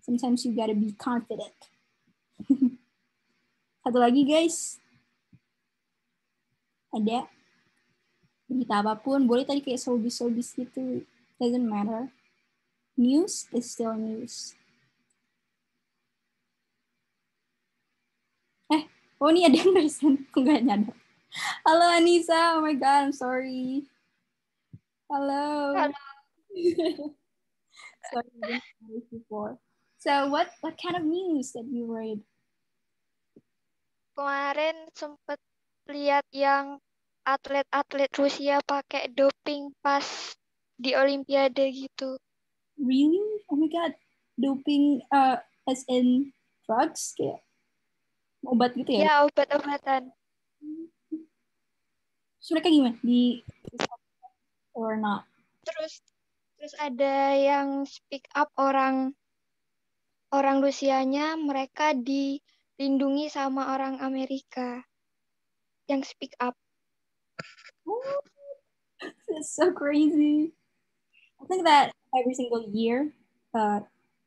Sometimes you gotta be confident. Satu lagi guys, ada berita apapun, boleh tadi kayak showbiz gitu, doesn't matter. News is still news. Oh ini ada yang recent, aku nggak nyadar. Halo Anissa, oh my god, I'm sorry. Hello. Sorry, I didn't know this before. So what kind of news that you read? Kemarin sempet lihat yang atlet-atlet Rusia pakai doping pas di Olimpiade gitu. Really? Oh my god, doping as in drugs kayak obat gitu ya? Ya, obat-obatan. So, mereka gimana? Di or not? Terus ada yang speak up orang Rusianya, mereka dilindungi sama orang Amerika yang speak up. Oh, that's so crazy. I think that every single year,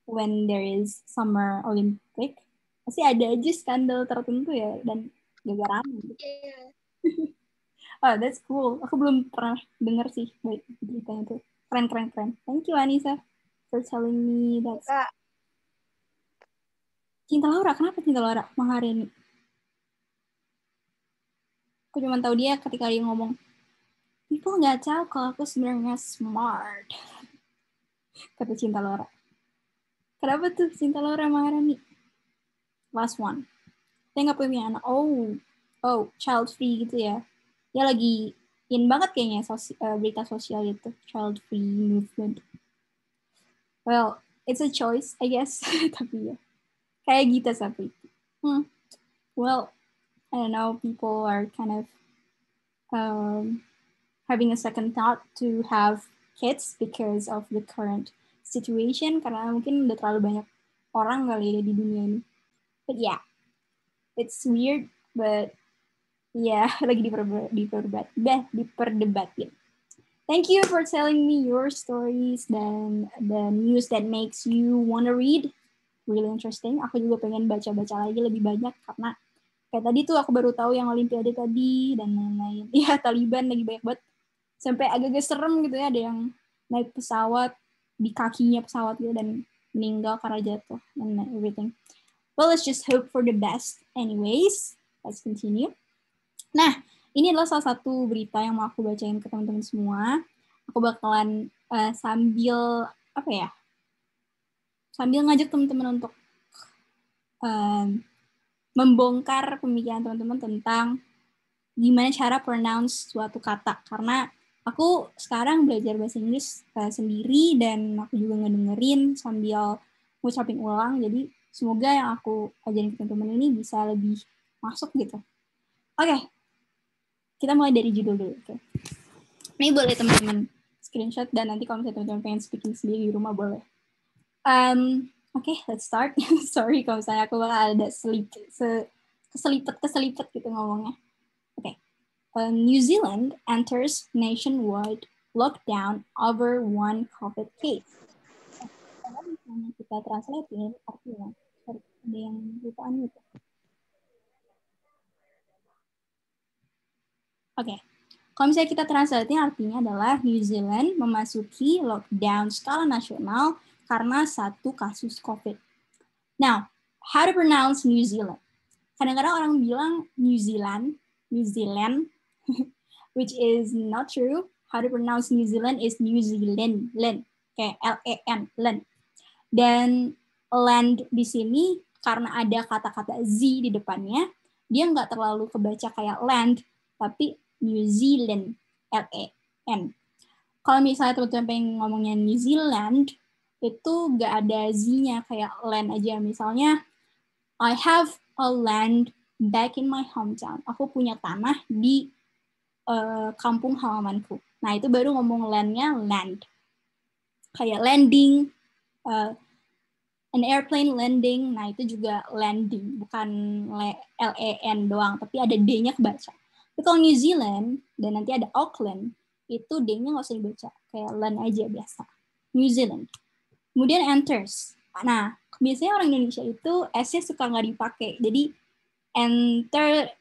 when there is Summer Olympic, pasti ada aja skandal tertentu ya, dan juga rame. Yeah. Oh, that's cool. Aku belum pernah dengar sih beritanya itu. Keren. Thank you, Anissa, for telling me that. Cinta Laura, kenapa Cinta Laura Maharani? Aku cuma tahu dia ketika dia ngomong, people nggak tahu kalau aku sebenarnya smart. Kata Cinta Laura. Kenapa tuh Cinta Laura Maharani? Last one. Dia nggak punya anak. Oh, child free gitu ya. Dia lagi in banget kayaknya berita sosial itu, child free movement. Well, it's a choice, I guess. Tapi ya, kayak gitu Sapi. Well, I don't know, people are kind of having a second thought to have kids because of the current situation, karena mungkin udah terlalu banyak orang kali ya di dunia ini. But yeah, it's weird, but yeah, lagi diperdebatin. Thank you for telling me your stories dan the news that makes you wanna read. Really interesting. Aku juga pengen baca-baca lagi lebih banyak karena kayak tadi tuh aku baru tahu yang Olimpiade tadi dan lain-lain. Iya, Taliban lagi banyak banget. Sampai agak-agak serem gitu ya, ada yang naik pesawat di kakinya pesawat gitu dan meninggal karena jatuh and everything. Well, let's just hope for the best. Anyways, let's continue. Nah, ini adalah salah satu berita yang mau aku bacain ke teman-teman semua. Aku bakalan sambil ngajak teman-teman untuk membongkar pemikiran teman-teman tentang gimana cara pronounce suatu kata. Karena aku sekarang belajar bahasa Inggris sendiri dan aku juga ngedengerin sambil ngucapin ulang. Jadi semoga yang aku ajarin ke teman-teman ini bisa lebih masuk gitu. Oke, kita mulai dari judul dulu. Okay. Ini boleh teman-teman screenshot dan nanti kalau misalnya teman-teman pengen speaking sendiri di rumah boleh. Oke, let's start. Sorry kalau misalnya aku bakal ada keselipet gitu ngomongnya. Oke. New Zealand enters nationwide lockdown over one COVID case. Kalau misalnya kita translate artinya, sorry, ada yang lupaan gitu. Oke. Kalau misalnya kita translate artinya adalah New Zealand memasuki lockdown skala nasional karena satu kasus COVID. Now, how to pronounce New Zealand? Kadang-kadang orang bilang New Zealand, which is not true. How to pronounce New Zealand is New Zealand, kayak L-E-N, land. Dan land di sini karena ada kata-kata Z di depannya, dia nggak terlalu kebaca kayak land, tapi New Zealand, L-E-N. Kalau misalnya teman-teman pengen ngomongnya New Zealand, itu nggak ada Z-nya, kayak land aja. Misalnya, I have a land back in my hometown. Aku punya tanah di kampung halamanku. Nah, itu baru ngomong land-nya land. Kayak landing, an airplane landing, nah itu juga landing, bukan L-E-N doang, tapi ada D-nya kebaca. Tapi kalau New Zealand, dan nanti ada Auckland, itu D-nya nggak usah dibaca, kayak land aja biasa. New Zealand. Kemudian enters. Nah, biasanya orang Indonesia itu S-nya suka nggak dipakai, jadi enter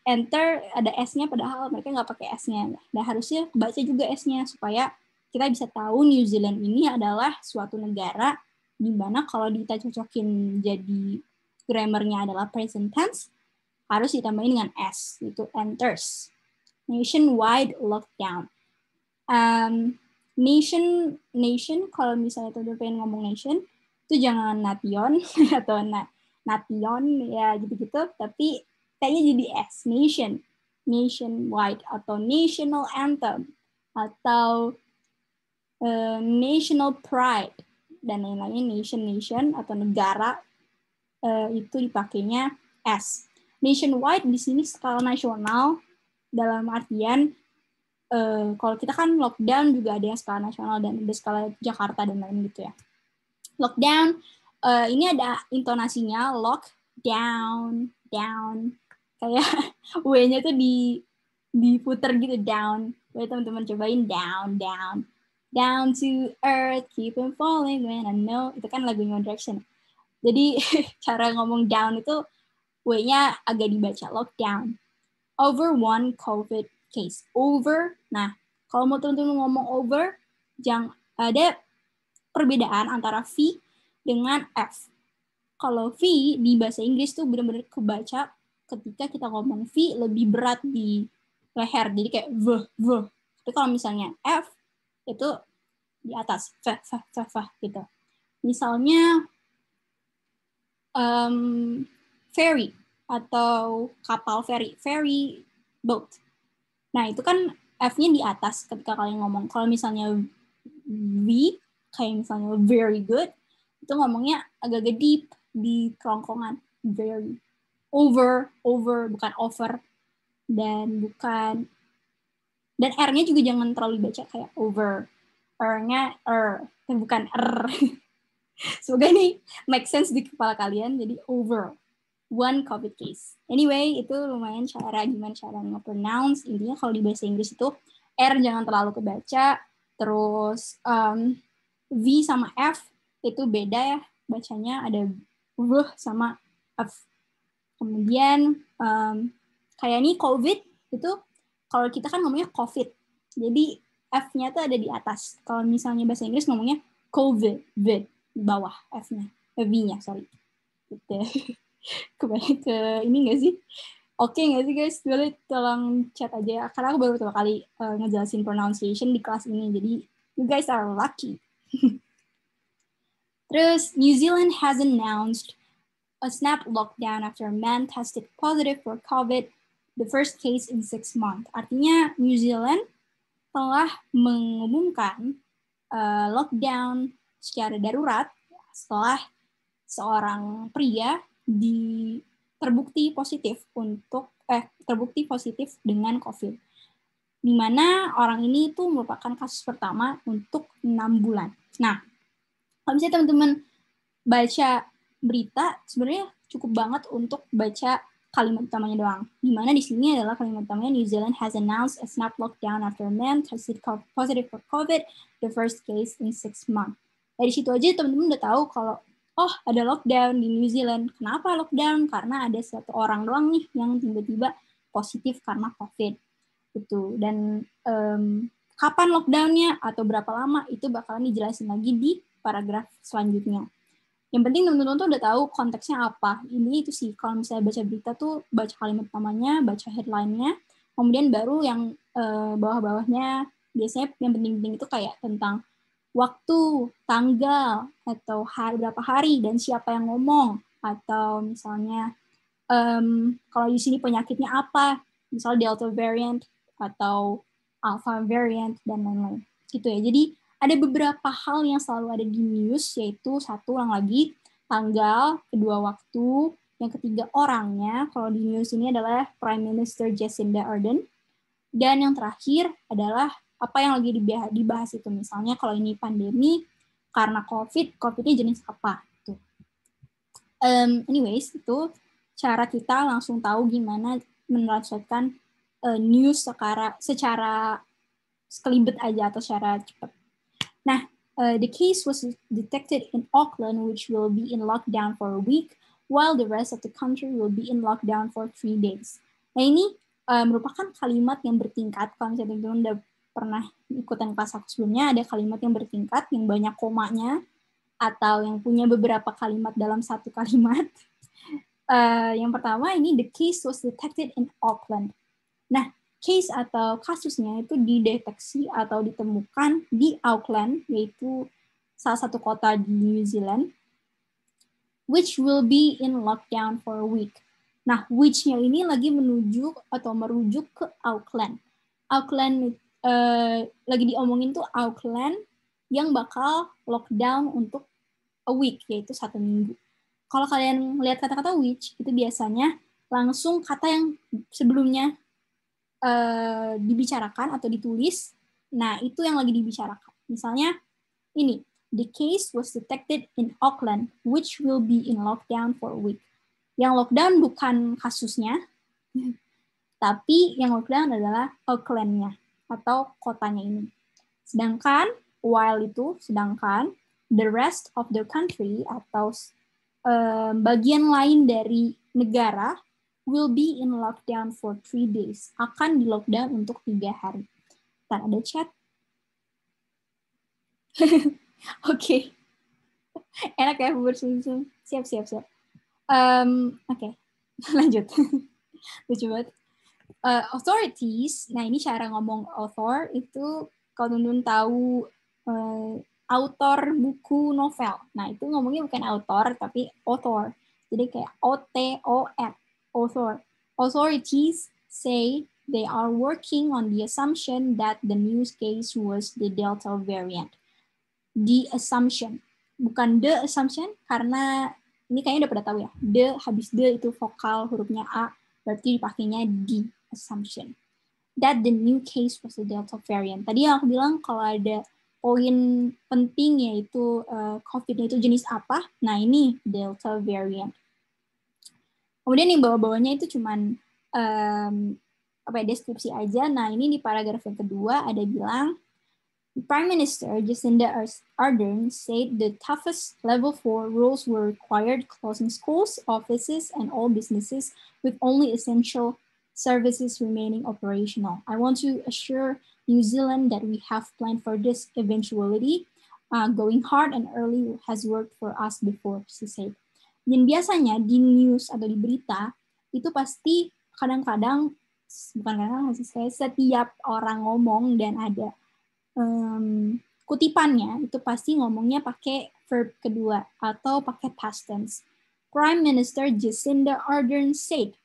ada S-nya padahal mereka nggak pakai S-nya. Nah, harusnya baca juga S-nya supaya kita bisa tahu New Zealand ini adalah suatu negara di mana kalau kita cocokin jadi grammarnya adalah present tense, harus ditambahin dengan S, itu enters. Nationwide lockdown. Nation kalau misalnya teman-teman pengen ngomong nation, itu jangan nation atau nation ya gitu-gitu, tapi kayaknya jadi S, nation, nationwide atau national anthem atau national pride dan lain-lainnya, nation atau negara itu dipakainya S. Nationwide di sini skala nasional dalam artian kalau kita kan lockdown juga ada yang skala nasional dan ada skala Jakarta dan lain gitu ya. Lockdown ini ada intonasinya lockdown, down, kayak W-nya tuh diputer gitu, down. Boleh teman-teman cobain down to earth, keep on falling when I know. Itu kan lagunya One Direction. Jadi cara ngomong down itu W-nya agak dibaca, lockdown. Over one COVID case. Over, nah kalau mau teman-teman ngomong over, jangan ada perbedaan antara V dengan F. Kalau V di bahasa Inggris tuh benar-benar kebaca ketika kita ngomong V lebih berat di leher, jadi kayak v. Tapi kalau misalnya F itu di atas, v gitu. Misalnya ferry atau kapal ferry boat. Nah itu kan F-nya di atas ketika kalian ngomong. Kalau misalnya V, kayak misalnya very good, itu ngomongnya agak-agak deep di kerongkongan, very. Over, bukan over. Dan R-nya juga jangan terlalu baca kayak over. R-nya bukan R. Semoga ini make sense di kepala kalian. Jadi over one COVID case. Anyway, itu lumayan gimana cara nge-pronounce. Intinya kalau di bahasa Inggris itu R jangan terlalu kebaca. Terus V sama F itu beda ya bacanya, ada V sama F. Kemudian kayak ini COVID itu kalau kita kan ngomongnya COVID, jadi F-nya tuh ada di atas. Kalau misalnya bahasa Inggris ngomongnya COVID, di bawah F-nya, V-nya, sorry. Gitu. Kembali ke ini nggak sih? Oke nggak sih guys? Boleh tolong chat aja, karena aku baru pertama kali ngejelasin pronunciation di kelas ini, jadi you guys are lucky. Terus, New Zealand has announced a snap lockdown after a man tested positive for COVID, the first case in 6 months. Artinya New Zealand telah mengumumkan lockdown secara darurat setelah seorang pria terbukti positif dengan COVID. Di mana orang ini itu merupakan kasus pertama untuk 6 bulan. Nah, kalau misalnya teman-teman baca berita, sebenarnya cukup banget untuk baca kalimat utamanya doang. Di mana di sini adalah kalimat utamanya, New Zealand has announced a snap lockdown after a man tested positive for COVID, the first case in 6 months. Dari situ aja teman-teman udah tahu kalau oh ada lockdown di New Zealand. Kenapa lockdown? Karena ada satu orang doang nih yang tiba-tiba positif karena COVID. Gitu. Dan kapan lockdownnya atau berapa lama itu bakalan dijelasin lagi di paragraf selanjutnya. Yang penting teman-teman tuh udah tahu konteksnya apa. Ini itu sih, kalau misalnya baca berita tuh baca kalimat utamanya, baca headline-nya, kemudian baru yang bawah-bawahnya, biasanya yang penting-penting itu kayak tentang waktu, tanggal, atau berapa hari, dan siapa yang ngomong. Atau misalnya, kalau di sini penyakitnya apa, misalnya Delta variant, atau Alpha variant, dan lain-lain. Gitu ya, jadi ada beberapa hal yang selalu ada di news, yaitu satu ulang lagi, tanggal, kedua waktu, yang ketiga orangnya, kalau di news ini adalah Prime Minister Jacinda Ardern, dan yang terakhir adalah apa yang lagi dibahas itu, misalnya kalau ini pandemi, karena COVID-nya jenis apa. Gitu. Anyways, itu cara kita langsung tahu gimana menranslate news secara sekelibet aja atau secara cepat. Nah, the case was detected in Auckland, which will be in lockdown for a week, while the rest of the country will be in lockdown for 3 days. Nah, ini merupakan kalimat yang bertingkat. Kalau misalnya teman-teman udah pernah ikutan kelas aku sebelumnya, ada kalimat yang bertingkat, yang banyak komanya, atau yang punya beberapa kalimat dalam satu kalimat. Yang pertama, ini the case was detected in Auckland. Nah, case atau kasusnya itu dideteksi atau ditemukan di Auckland, yaitu salah satu kota di New Zealand, which will be in lockdown for a week. Nah, which-nya ini lagi merujuk ke Auckland. Auckland, lagi diomongin tuh Auckland yang bakal lockdown untuk a week, yaitu 1 minggu. Kalau kalian lihat kata-kata which, itu biasanya langsung kata yang sebelumnya dibicarakan atau ditulis, nah itu yang lagi dibicarakan. Misalnya ini, the case was detected in Auckland, which will be in lockdown for a week. Yang lockdown bukan kasusnya, tapi yang lockdown adalah Auckland-nya atau kotanya ini. Sedangkan the rest of the country atau bagian lain dari negara will be in lockdown for 3 days. Akan di lockdown untuk 3 hari. Ntar ada chat. Oke. Enak ya bersusun. Siap. Oke. Lanjut. Lucu banget. Authorities. Nah, ini cara ngomong author itu kalau teman-teman tahu autor buku novel. Nah, itu ngomongnya bukan author tapi author. Jadi kayak O-T-O-R. Authorities say they are working on the assumption that the news case was the Delta variant. The assumption, bukan the assumption, karena ini kayaknya udah pada tahu ya. The habis the itu vokal hurufnya A, berarti dipakainya the assumption. That the new case was the Delta variant. Tadi yang aku bilang kalau ada poin penting yaitu COVID-nya itu jenis apa. Nah ini Delta variant. Kemudian yang bawah-bawahnya itu cuman deskripsi aja. Nah, ini di paragraf yang kedua ada bilang, Prime Minister Jacinda Ardern said the toughest level 4 rules were required, closing schools, offices, and all businesses with only essential services remaining operational. I want to assure New Zealand that we have planned for this eventuality. Going hard and early has worked for us before, she said. Dan biasanya di news atau di berita itu pasti setiap orang ngomong dan ada kutipannya itu pasti ngomongnya pakai verb kedua atau pakai past tense. Prime Minister Jacinda Ardern said.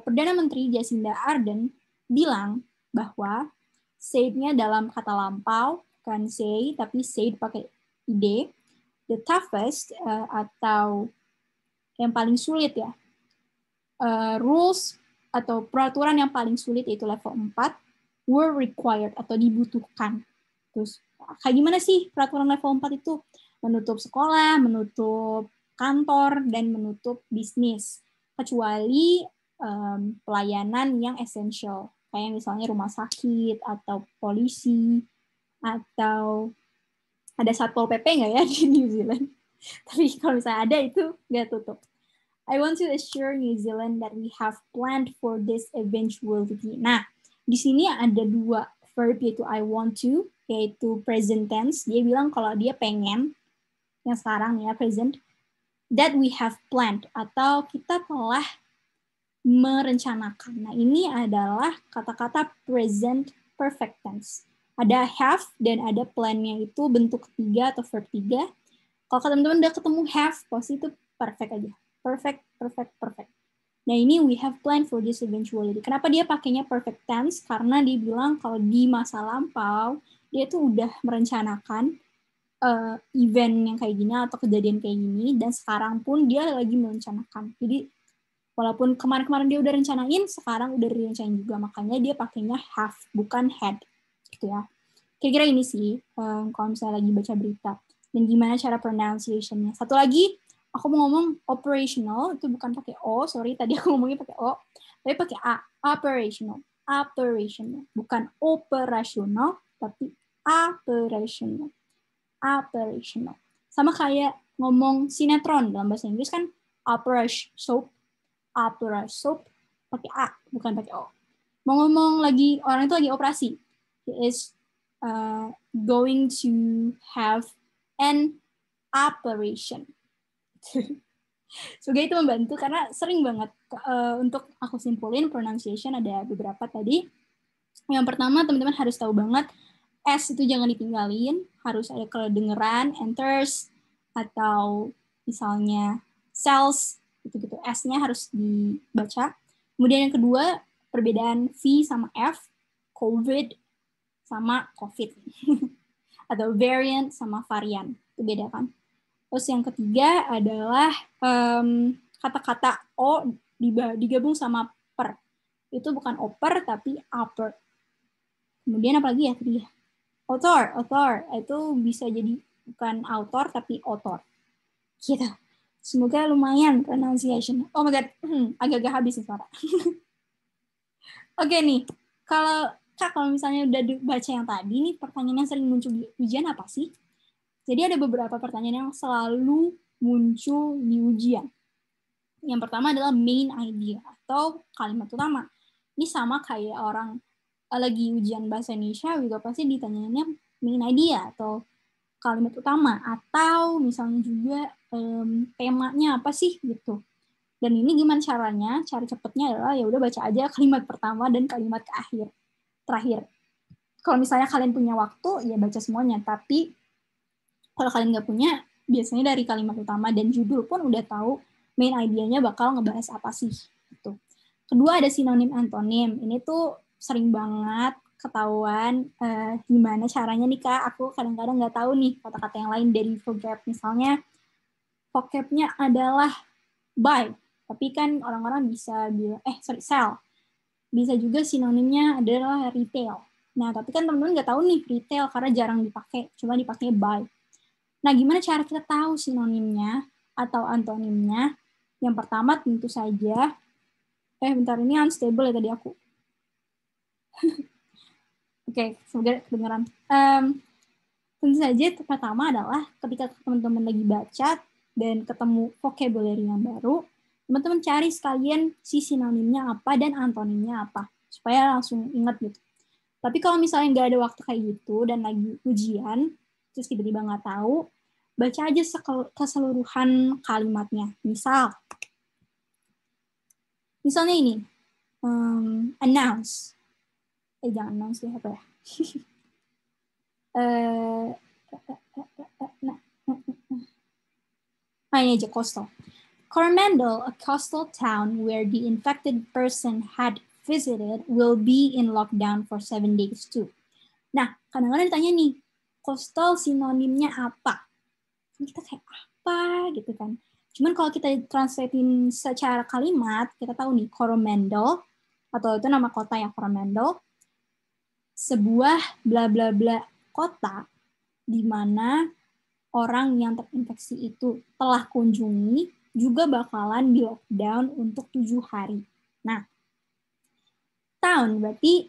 Perdana Menteri Jacinda Ardern bilang bahwa said-nya dalam kata lampau, bukan say, tapi said pakai id. the toughest atau yang paling sulit ya, rules atau peraturan yang paling sulit yaitu level 4 were required atau dibutuhkan. Terus kayak gimana sih peraturan level 4 itu? Menutup sekolah, menutup kantor, dan menutup bisnis. Kecuali pelayanan yang esensial. Kayak misalnya rumah sakit, atau polisi, atau ada Satpol PP nggak ya di New Zealand? Tapi kalau misalnya ada itu nggak tutup. I want to assure New Zealand that we have planned for this eventuality. Nah, di sini ada 2 verb yaitu I want to, yaitu present tense. Dia bilang kalau dia pengen, yang sekarang ya present, that we have planned atau kita telah merencanakan. Nah, ini adalah kata-kata present perfect tense. Ada have dan ada plan-nya itu bentuk ketiga atau verb 3. Kalau teman-teman udah ketemu have, pasti itu perfect aja. Perfect, perfect, perfect. Nah, ini we have planned for this eventuality. Kenapa dia pakainya perfect tense? Karena dia bilang kalau di masa lampau, dia tuh udah merencanakan event yang kayak gini atau kejadian kayak gini, dan sekarang pun dia lagi merencanakan. Jadi, walaupun kemarin-kemarin dia udah rencanain, sekarang udah direncanain juga. Makanya dia pakainya have, bukan had. Gitu ya. Kira-kira ini sih, kalau misalnya lagi baca berita. Dan gimana cara pronunciation-nya. Satu lagi, aku mau ngomong operational, itu bukan pakai O, sorry, tadi aku ngomongnya pakai O, tapi pakai A, operational, operational, bukan operational, tapi operational, operational. Sama kayak ngomong sinetron dalam bahasa Inggris kan opera soap, pakai A, bukan pakai O. Mau ngomong lagi, orang itu lagi operasi, he is going to have an operation. Semoga itu membantu karena sering banget untuk aku simpulin pronunciation ada beberapa tadi. Yang pertama teman-teman harus tahu banget S itu jangan ditinggalin, harus ada kedengeran, enters, atau misalnya cells, gitu-gitu. S-nya harus dibaca. Kemudian yang kedua, perbedaan V sama F, COVID sama COVID. Atau variant sama varian, itu beda kan? Terus yang ketiga adalah kata-kata O digabung sama per. Itu bukan oper, tapi upper. Kemudian apa lagi ya tadi? Author. Itu bisa jadi bukan author, tapi author. Gitu. Semoga lumayan pronunciation. Oh my God, agak-agak habis suara. Oke nih, kalau misalnya udah baca yang tadi nih, pertanyaan yang sering muncul di ujian apa sih? Jadi ada beberapa pertanyaan yang selalu muncul di ujian. Yang pertama adalah main idea atau kalimat utama. Ini sama kayak orang lagi ujian bahasa Indonesia juga pasti ditanyanya main idea atau kalimat utama, atau misalnya juga temanya apa sih gitu. Dan ini gimana caranya? Cara cepatnya adalah ya udah baca aja kalimat pertama dan kalimat terakhir. Kalau misalnya kalian punya waktu ya baca semuanya, tapi kalau kalian nggak punya, biasanya dari kalimat utama dan judul pun udah tahu main idea-nya bakal ngebahas apa sih. Gitu. Kedua ada sinonim antonim. Ini tuh sering banget ketahuan gimana caranya nih Kak. Aku kadang-kadang nggak tahu nih kata-kata yang lain dari vocab. Misalnya vocab-nya adalah buy. Tapi kan orang-orang bisa bilang, sell. Bisa juga sinonimnya adalah retail. Nah, tapi kan teman-teman nggak tahu nih retail karena jarang dipakai. Cuma dipakai buy. Nah, gimana cara kita tahu sinonimnya atau antonimnya? Yang pertama tentu saja, bentar ini unstable ya tadi aku. Oke, semoga kedengeran. Tentu saja pertama adalah ketika teman-teman lagi baca dan ketemu vocabulary yang baru, teman-teman cari sekalian si sinonimnya apa dan antonimnya apa, supaya langsung ingat gitu. Tapi kalau misalnya nggak ada waktu kayak gitu dan lagi ujian, terus tiba-tiba nggak tahu, baca aja keseluruhan kalimatnya. Misalnya ini, announce. Jangan announce ya, apa ya? Ini aja, coastal. Coromandel, a coastal town where the infected person had visited, will be in lockdown for 7 days too. Nah, kadang-kadang ditanya nih, coastal sinonimnya apa? Kita kayak apa gitu kan. Cuman kalau kita translatein secara kalimat, kita tahu nih Coromandel, atau itu nama kota ya Coromandel, sebuah bla bla bla kota di mana orang yang terinfeksi itu telah kunjungi juga bakalan di lockdown untuk 7 hari. Nah, town berarti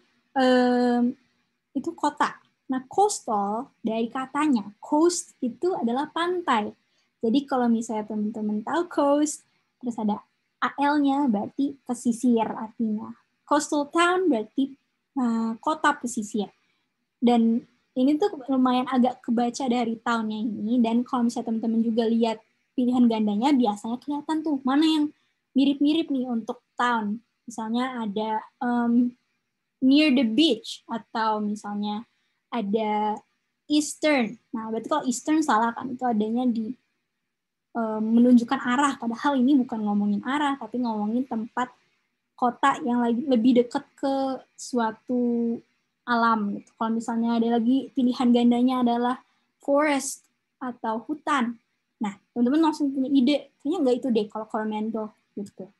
itu kota. Nah, coastal dari katanya, coast itu adalah pantai. Jadi kalau misalnya teman-teman tahu coast, terus ada AL-nya berarti pesisir artinya. Coastal town berarti kota pesisir. Dan ini tuh lumayan agak kebaca dari tahunnya ini. Dan kalau misalnya teman-teman juga lihat pilihan gandanya, biasanya kelihatan tuh mana yang mirip-mirip nih untuk town. Misalnya ada near the beach, atau misalnya ada eastern. Nah, berarti kalau eastern salah kan, itu adanya di menunjukkan arah, padahal ini bukan ngomongin arah, tapi ngomongin tempat kota yang lebih dekat ke suatu alam. Gitu. Kalau misalnya ada lagi pilihan gandanya adalah forest atau hutan. Nah, teman-teman langsung punya ide, kayaknya nggak itu deh kalau Coromandel gitu.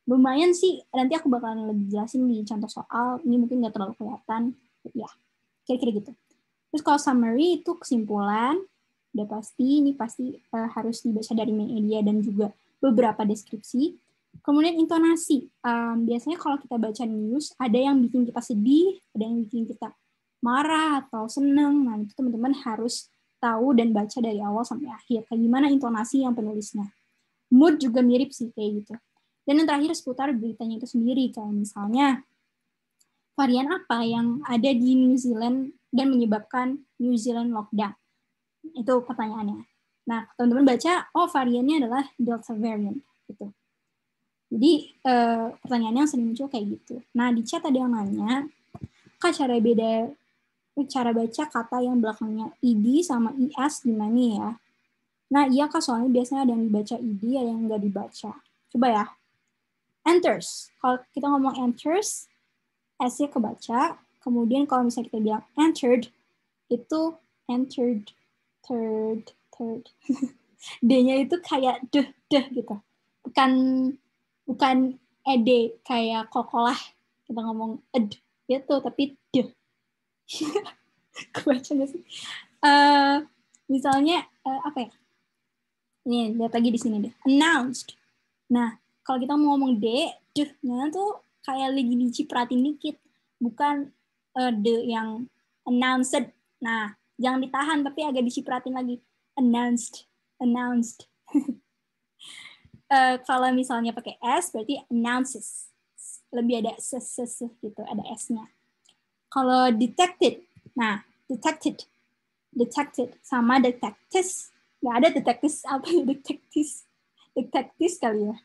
Lumayan sih, nanti aku bakalan lebih jelasin di contoh soal, ini mungkin nggak terlalu kelihatan, ya kira-kira gitu. Terus kalau summary itu kesimpulan, udah pasti, ini pasti harus dibaca dari media dan juga beberapa deskripsi. Kemudian intonasi, biasanya kalau kita baca news, ada yang bikin kita sedih, ada yang bikin kita marah atau seneng. Nah, itu teman-teman harus tahu dan baca dari awal sampai akhir. Kayak gimana intonasi yang penulisnya. Mood juga mirip sih kayak gitu. Dan yang terakhir seputar beritanya itu sendiri. Kayak misalnya, varian apa yang ada di New Zealand dan menyebabkan New Zealand lockdown. Itu pertanyaannya. Nah, teman-teman baca, oh variannya adalah Delta variant. Gitu. Jadi pertanyaannya yang sering muncul kayak gitu. Nah, di chat ada yang nanya, Kak, cara baca kata yang belakangnya id sama is gimana ya? Nah, iya Kak, soalnya biasanya ada yang dibaca id, ada yang nggak dibaca. Coba ya. Enters. Kalau kita ngomong enters, S-nya kebaca. Kemudian kalau misalnya kita bilang entered, itu entered, third. D-nya itu kayak deh gitu. Bukan ed kayak kokolah kita ngomong ed gitu, tapi deh. Kebaca nggak sih? Misalnya apa ya? Ini lihat lagi di sini deh. Announced. Nah, kalau kita mau ngomong deh-nya tuh kayak lagi dicipratin dikit, bukan the yang announced. Nah, jangan ditahan tapi agak dicipratin lagi. Announced. Kalau misalnya pakai S berarti announces. Lebih ada s gitu, ada S-nya. Kalau detected. Nah, detected sama detectis. Nggak ada detectis, apa ya detectis kali ya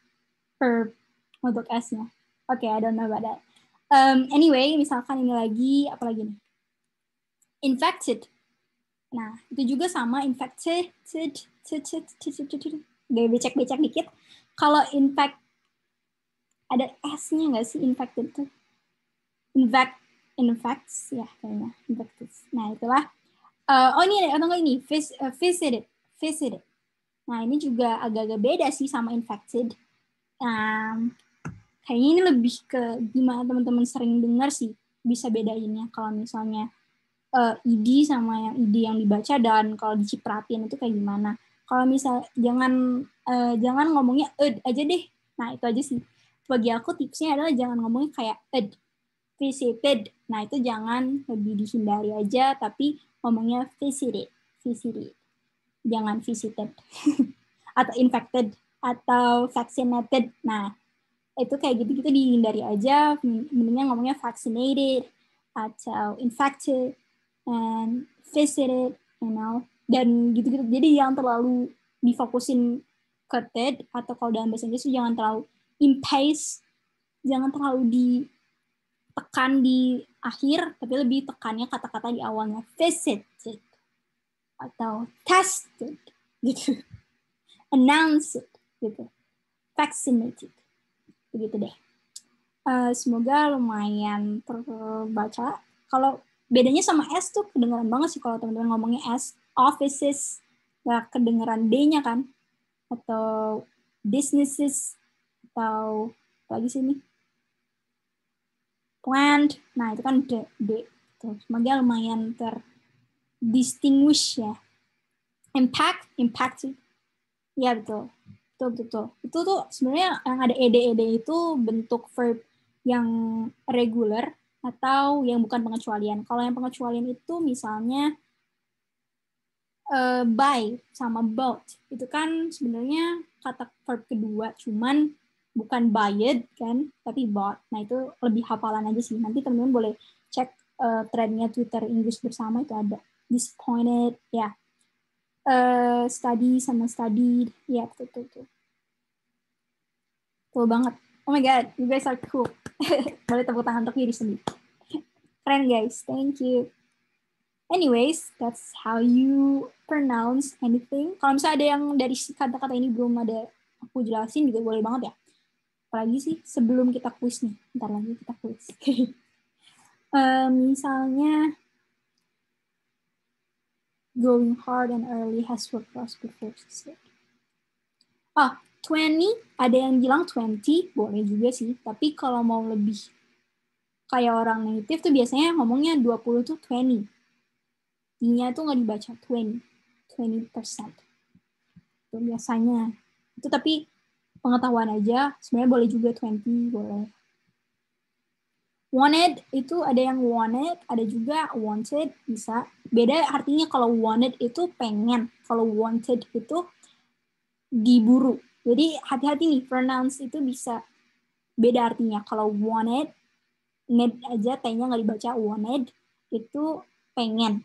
per untuk S-nya. Oke, I don't know about that. Anyway, misalkan ini lagi, apa lagi nih? Infected. Nah, itu juga sama infected. Udah becek-becek dikit. Kalau ada S-nya nggak sih infected tuh? Infects, ya kayaknya. Infected. Nah, itulah. Ini atau enggak ini? Visited. Nah, ini juga agak-agak beda sih sama infected. Kayaknya ini lebih ke gimana teman-teman sering dengar sih, bisa bedainnya kalau misalnya id sama yang id yang dibaca dan kalau dicipratin itu kayak gimana. Kalau misal jangan ngomongnya ed aja deh. Nah, itu aja sih. Bagi aku tipsnya adalah jangan ngomongnya kayak ed. Visited. Nah, itu jangan, lebih dihindari aja, tapi ngomongnya visited. Jangan visited. Atau infected. Atau vaccinated. Nah, itu kayak gitu-gitu dihindari aja. Mendingan ngomongnya vaccinated. Atau infected. And visited. Dan gitu-gitu. Jadi jangan terlalu difokusin ke ted. Atau kalau dalam bahasa Inggris itu jangan terlalu impace. Jangan terlalu tekan di akhir, tapi lebih tekannya kata-kata di awalnya. Visited. Atau tested. Gitu. Announced. Gitu. Vaccinated. Begitu deh. Semoga lumayan terbaca. Kalau bedanya sama S tuh kedengeran banget sih kalau teman-teman ngomongnya S. Offices. Gak kedengeran D-nya kan. atau businesses, atau apa lagi sih ini? Planned. Nah, itu kan D. Semoga lumayan terdistinguish ya. Impact. Ya, betul. Itu tuh sebenarnya yang ada ed itu bentuk verb yang regular atau yang bukan pengecualian. Kalau yang pengecualian itu misalnya buy sama bought. Itu kan sebenarnya kata verb kedua, cuman bukan buyed kan, tapi bought. Nah, itu lebih hafalan aja sih. Nanti teman-teman boleh cek thread-nya Twitter Inggris bersama, itu ada. Disappointed, ya. Study sama studied, ya, betul. Cool banget. Oh my god, you guys are cool. Boleh tepuk tangan untuk diri sendiri. Keren guys, thank you. Anyways, that's how you pronounce anything. Kalau misalnya ada yang dari kata-kata ini belum ada aku jelasin juga boleh banget ya. Apalagi sih sebelum kita quiz nih. Bentar lagi kita quiz. Misalnya going hard and early has worked for us before. 20, ada yang bilang 20, boleh juga sih. Tapi kalau mau lebih kayak orang native tuh biasanya ngomongnya 20 tuh 20. I-nya tuh nggak dibaca 20%. Itu biasanya. Itu tapi pengetahuan aja, sebenarnya boleh juga 20, boleh. Wanted, itu ada yang wanted, ada juga wanted, bisa. Beda artinya kalau wanted itu pengen, kalau wanted itu diburu. Jadi hati-hati nih, pronounce itu bisa beda artinya. Kalau wanted, need aja, T-nya nggak dibaca wanted, itu pengen.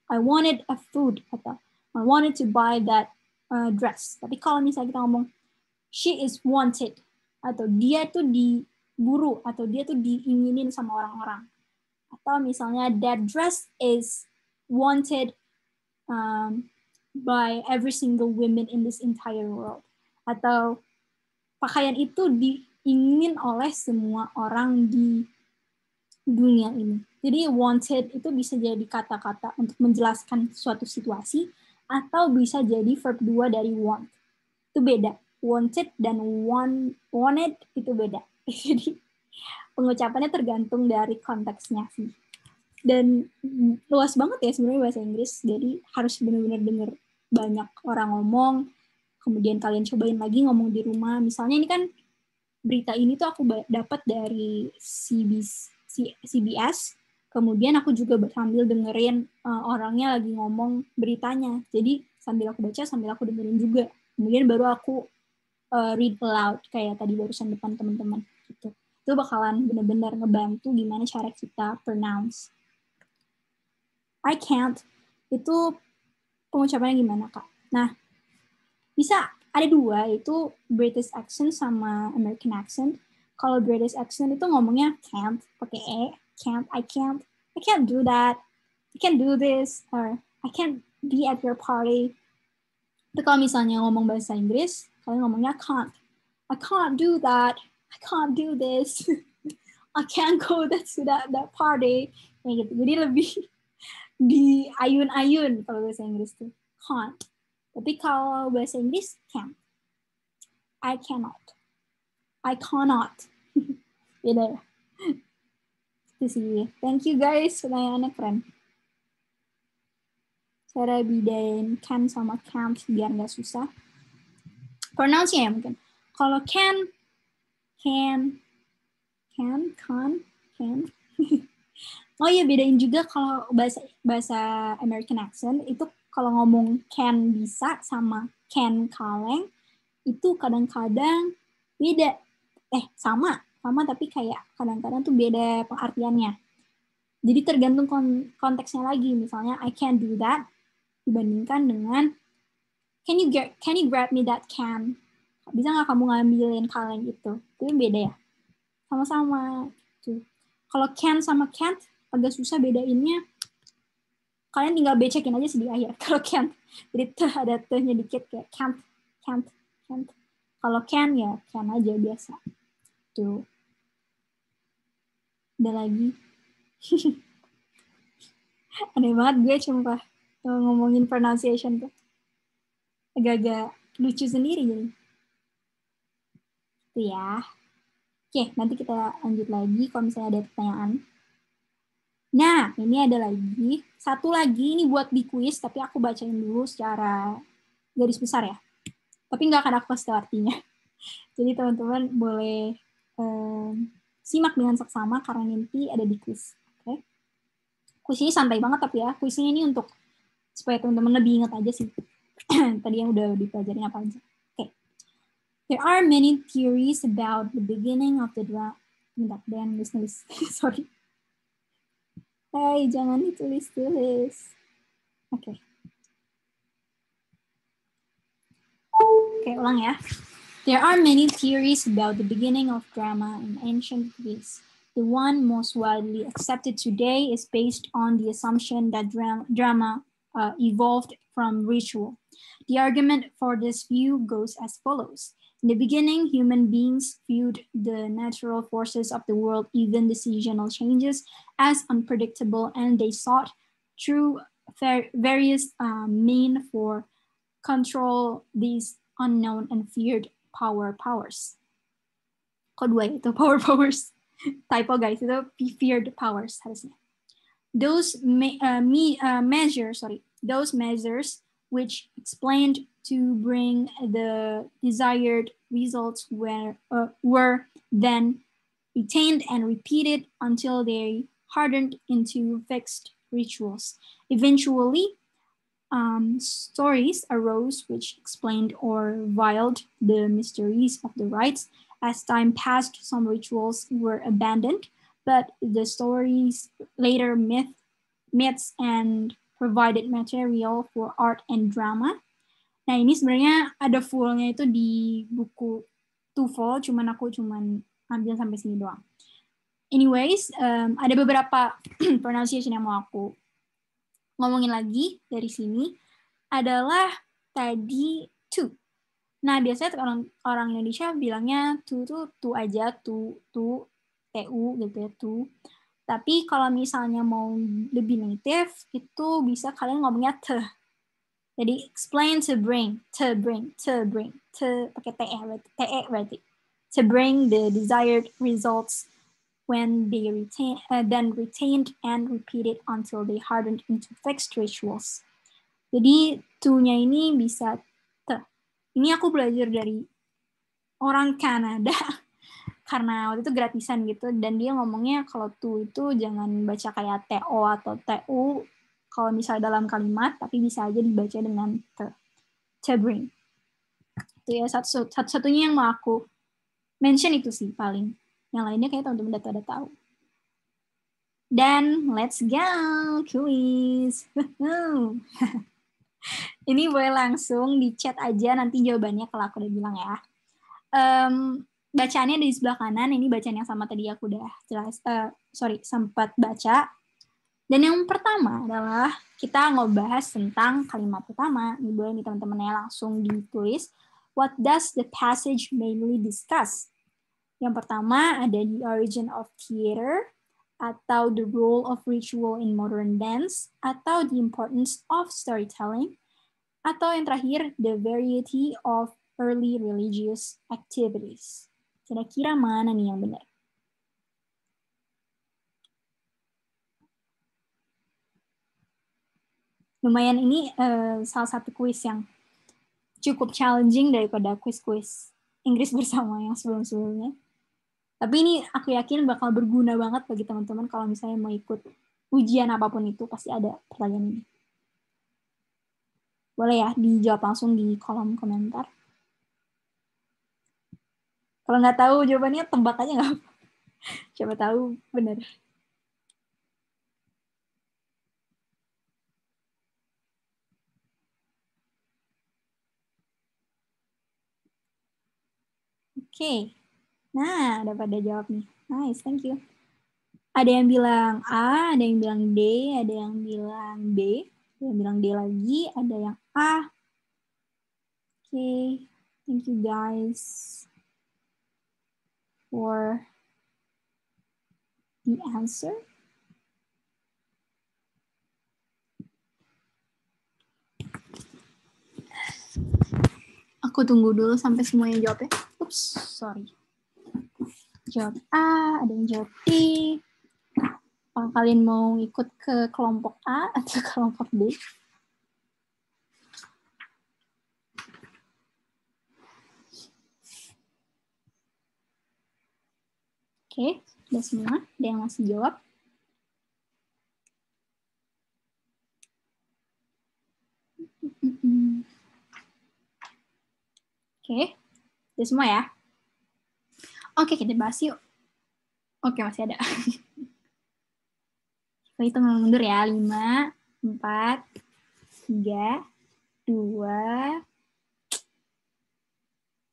I wanted a food, atau I wanted to buy that dress. Tapi kalau misalnya kita ngomong, she is wanted, atau dia tuh diburu, atau dia tuh diinginin sama orang-orang. Atau misalnya, that dress is wanted by every single woman in this entire world. Atau pakaian itu diinginin oleh semua orang di dunia ini. Jadi wanted itu bisa jadi kata-kata untuk menjelaskan suatu situasi atau bisa jadi verb 2 dari want. Itu beda. Wanted dan wanted itu beda. Jadi pengucapannya tergantung dari konteksnya sih. Dan luas banget ya sebenarnya bahasa Inggris. Jadi harus benar-benar dengar banyak orang ngomong. Kemudian kalian cobain lagi ngomong di rumah. Misalnya ini kan berita ini tuh aku dapat dari CBS. Kemudian aku juga sambil dengerin orangnya lagi ngomong beritanya. Jadi sambil aku baca, sambil aku dengerin juga. Kemudian baru aku read aloud kayak tadi barusan depan teman-teman. Gitu. Itu bakalan benar-benar ngebantu gimana cara kita pronounce. I can't. Itu pengucapannya gimana, Kak? Nah, bisa ada dua, itu British accent sama American accent. Kalau British accent itu ngomongnya can't, pakai E, I can't do that, I can't do this, or I can't be at your party. Tapi kalau misalnya ngomong bahasa Inggris, kalian ngomongnya can't. I can't do that, I can't do this, I can't go to that party. Kayak gitu. Jadi lebih di ayun-ayun kalau bahasa Inggris tuh. Can't. Tapi kalau bahasa Inggris, can't. I cannot. I cannot. Beda ya. Itu sih. Thank you guys. Pertanyaannya keren. Cara bedain can sama can't biar nggak susah. Pronounce-nya ya mungkin. Kalau can. Oh iya, bedain juga kalau bahasa American accent itu kalau ngomong can bisa sama can kaleng itu kadang-kadang beda. Sama tapi kayak kadang-kadang tuh beda pengertiannya. Jadi tergantung konteksnya lagi. Misalnya I can't do that dibandingkan dengan can you grab me that can? Bisa nggak kamu ngambilin kaleng itu? Itu beda ya. Sama-sama. Tuh. Kalau can sama can't agak susah bedainnya. Kalian tinggal becekin aja sih di akhir. Kalau can't, jadi ada t-nya dikit kayak can't. Kalau can ya can aja biasa. Tuh. Ada lagi. Aneh banget gue sumpah ngomongin pronunciation tuh. Agak-agak lucu sendiri jadi. Itu ya. Oke, nanti kita lanjut lagi kalau misalnya ada pertanyaan. Nah, ini ada lagi. Satu lagi, ini buat di quiz, tapi aku bacain dulu secara garis besar ya. Tapi nggak akan aku kasih artinya. Jadi teman-teman boleh simak dengan seksama karena nanti ada di quiz. Oke. Quiz ini santai banget tapi ya. Quiz ini untuk supaya teman-teman lebih ingat aja sih. Tadi yang udah dipelajarin apa aja. Oke. There are many theories about the beginning of the drama. Bentar, dan nulis. Sorry. Hai, jangan ditulis-tulis. Oke. Oke, ulang ya. There are many theories about the beginning of drama in ancient Greece. The one most widely accepted today is based on the assumption that drama evolved from ritual. The argument for this view goes as follows. In the beginning, human beings viewed the natural forces of the world, even the seasonal changes, as unpredictable, and they sought through various means for control these unknown and feared powers. Kedua itu powers. Typo guys, itu feared powers harusnya. Those measures which explained to bring the desired results were then retained and repeated until they hardened into fixed rituals. Eventually, stories arose which explained or veiled the mysteries of the rites. As time passed, some rituals were abandoned, but the stories later myths and provided material for art and drama. Nah, ini sebenarnya ada fullnya itu di buku TOEFL, aku ambil sampai sini doang. Anyways, ada beberapa pronunciation yang mau aku ngomongin lagi dari sini adalah tadi to. Nah, biasanya orang Indonesia bilangnya to aja, to, tu gitu ya, to. Tapi kalau misalnya mau lebih native, itu bisa kalian ngomongnya te. Jadi, explain to bring, pakai te berarti. To bring the desired results when they then retained and repeated until they hardened into fixed rituals. Jadi, to-nya ini bisa te. Ini aku belajar dari orang Kanada karena waktu itu gratisan gitu, dan dia ngomongnya kalau to itu jangan baca kayak TO atau TU kalau misalnya dalam kalimat, tapi bisa aja dibaca dengan te. To bring. Itu ya satu-satunya yang mau aku mention itu sih paling. Yang lainnya kayak teman-teman udah tahu. Dan let's go quiz. Ini boleh langsung di chat aja nanti jawabannya kalau aku udah bilang ya. Bacaannya di sebelah kanan, ini bacaan yang sama tadi aku udah sempat baca. Dan yang pertama adalah kita ngebahas tentang kalimat pertama. Ini boleh nih teman-temannya langsung ditulis. What does the passage mainly discuss? Yang pertama ada the origin of theater, atau the role of ritual in modern dance, atau the importance of storytelling, atau yang terakhir the variety of early religious activities. Kira-kira mana nih yang benar? Lumayan ini salah satu kuis yang cukup challenging daripada kuis-kuis Inggris bersama yang sebelum-sebelumnya. Tapi ini aku yakin bakal berguna banget bagi teman-teman kalau misalnya mau ikut ujian apapun itu, pasti ada pertanyaan ini. Boleh ya dijawab langsung di kolom komentar. Kalau nggak tahu jawabannya, tebak aja nggak apa. Siapa tahu benar. Oke. Nah, udah pada jawab nih. Nice, thank you. Ada yang bilang A, ada yang bilang D, ada yang bilang B, ada yang bilang D lagi, ada yang A. Oke, thank you guys for the answer. Aku Aku tunggu dulu sampai semuanya jawab ya. Ups, sorry. Jawab A, ada yang jawab B. Apakah kalian mau ikut ke kelompok A atau kelompok B? Oke, udah semua. Ada yang masih jawab? Oke, udah semua ya? Oke, kita bahas yuk. Oke, masih ada. Kita hitung mundur ya. 5, 4, 3, 2,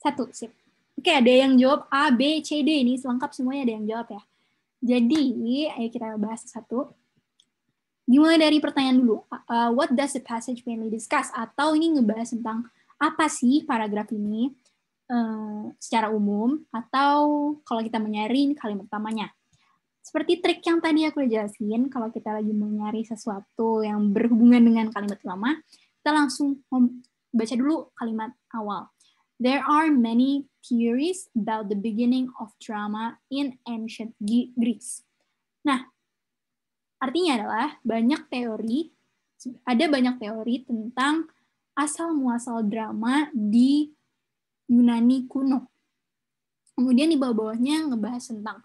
1. Sip. Oke, ada yang jawab A, B, C, D. Ini selengkap semuanya ada yang jawab ya. Jadi, ayo kita bahas satu. Dimulai dari pertanyaan dulu. What does the passage mainly discuss? Atau ini ngebahas tentang apa sih paragraf ini secara umum? Atau kalau kita menyari kalimat utamanya. Seperti trik yang tadi aku jelasin, kalau kita lagi mau nyari sesuatu yang berhubungan dengan kalimat utama, kita langsung baca dulu kalimat awal. There are many theories about the beginning of drama in ancient Greece. Nah, artinya adalah ada banyak teori tentang asal-muasal drama di Yunani kuno. Kemudian di bawah-bawahnya ngebahas tentang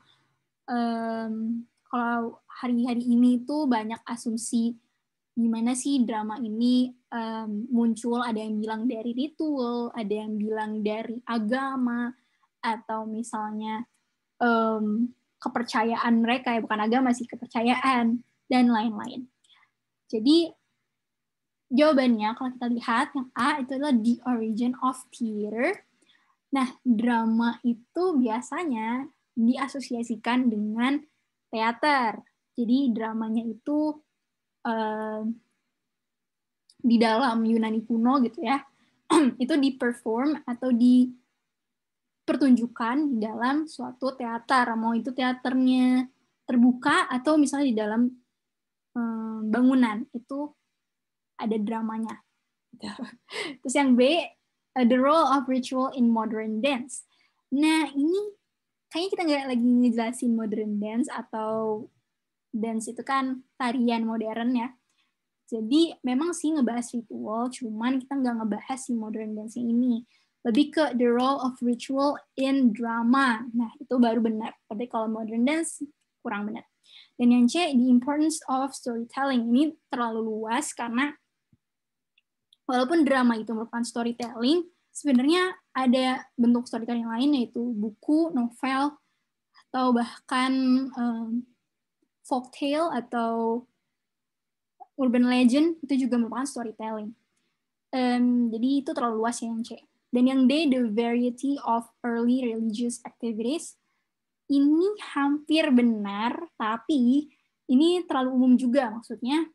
kalau hari-hari ini tuh banyak asumsi gimana sih drama ini muncul, ada yang bilang dari ritual, ada yang bilang dari agama, atau misalnya kepercayaan mereka, ya bukan agama sih, kepercayaan, dan lain-lain. Jadi jawabannya kalau kita lihat yang A itu adalah the origin of theater. Nah, drama itu biasanya diasosiasikan dengan teater. Jadi dramanya itu di dalam Yunani kuno gitu ya, itu diperform atau dipertunjukkan di dalam suatu teater. Mau itu teaternya terbuka atau misalnya di dalam bangunan, itu ada dramanya. Terus yang B, the role of ritual in modern dance. Nah, ini kayaknya kita nggak lagi ngejelasin modern dance atau dance itu kan tarian modern ya. Jadi memang sih ngebahas ritual, cuman kita nggak ngebahas si modern dancing ini. Lebih ke the role of ritual in drama. Nah, itu baru benar. Tapi kalau modern dance, kurang benar. Dan yang C, the importance of storytelling. Ini terlalu luas karena walaupun drama itu merupakan storytelling, sebenarnya ada bentuk storytelling lain, yaitu buku, novel, atau bahkan folktale atau urban legend, itu juga merupakan storytelling. Jadi itu terlalu luas ya yang C. Dan yang D, the variety of early religious activities. Ini hampir benar, tapi ini terlalu umum juga. Maksudnya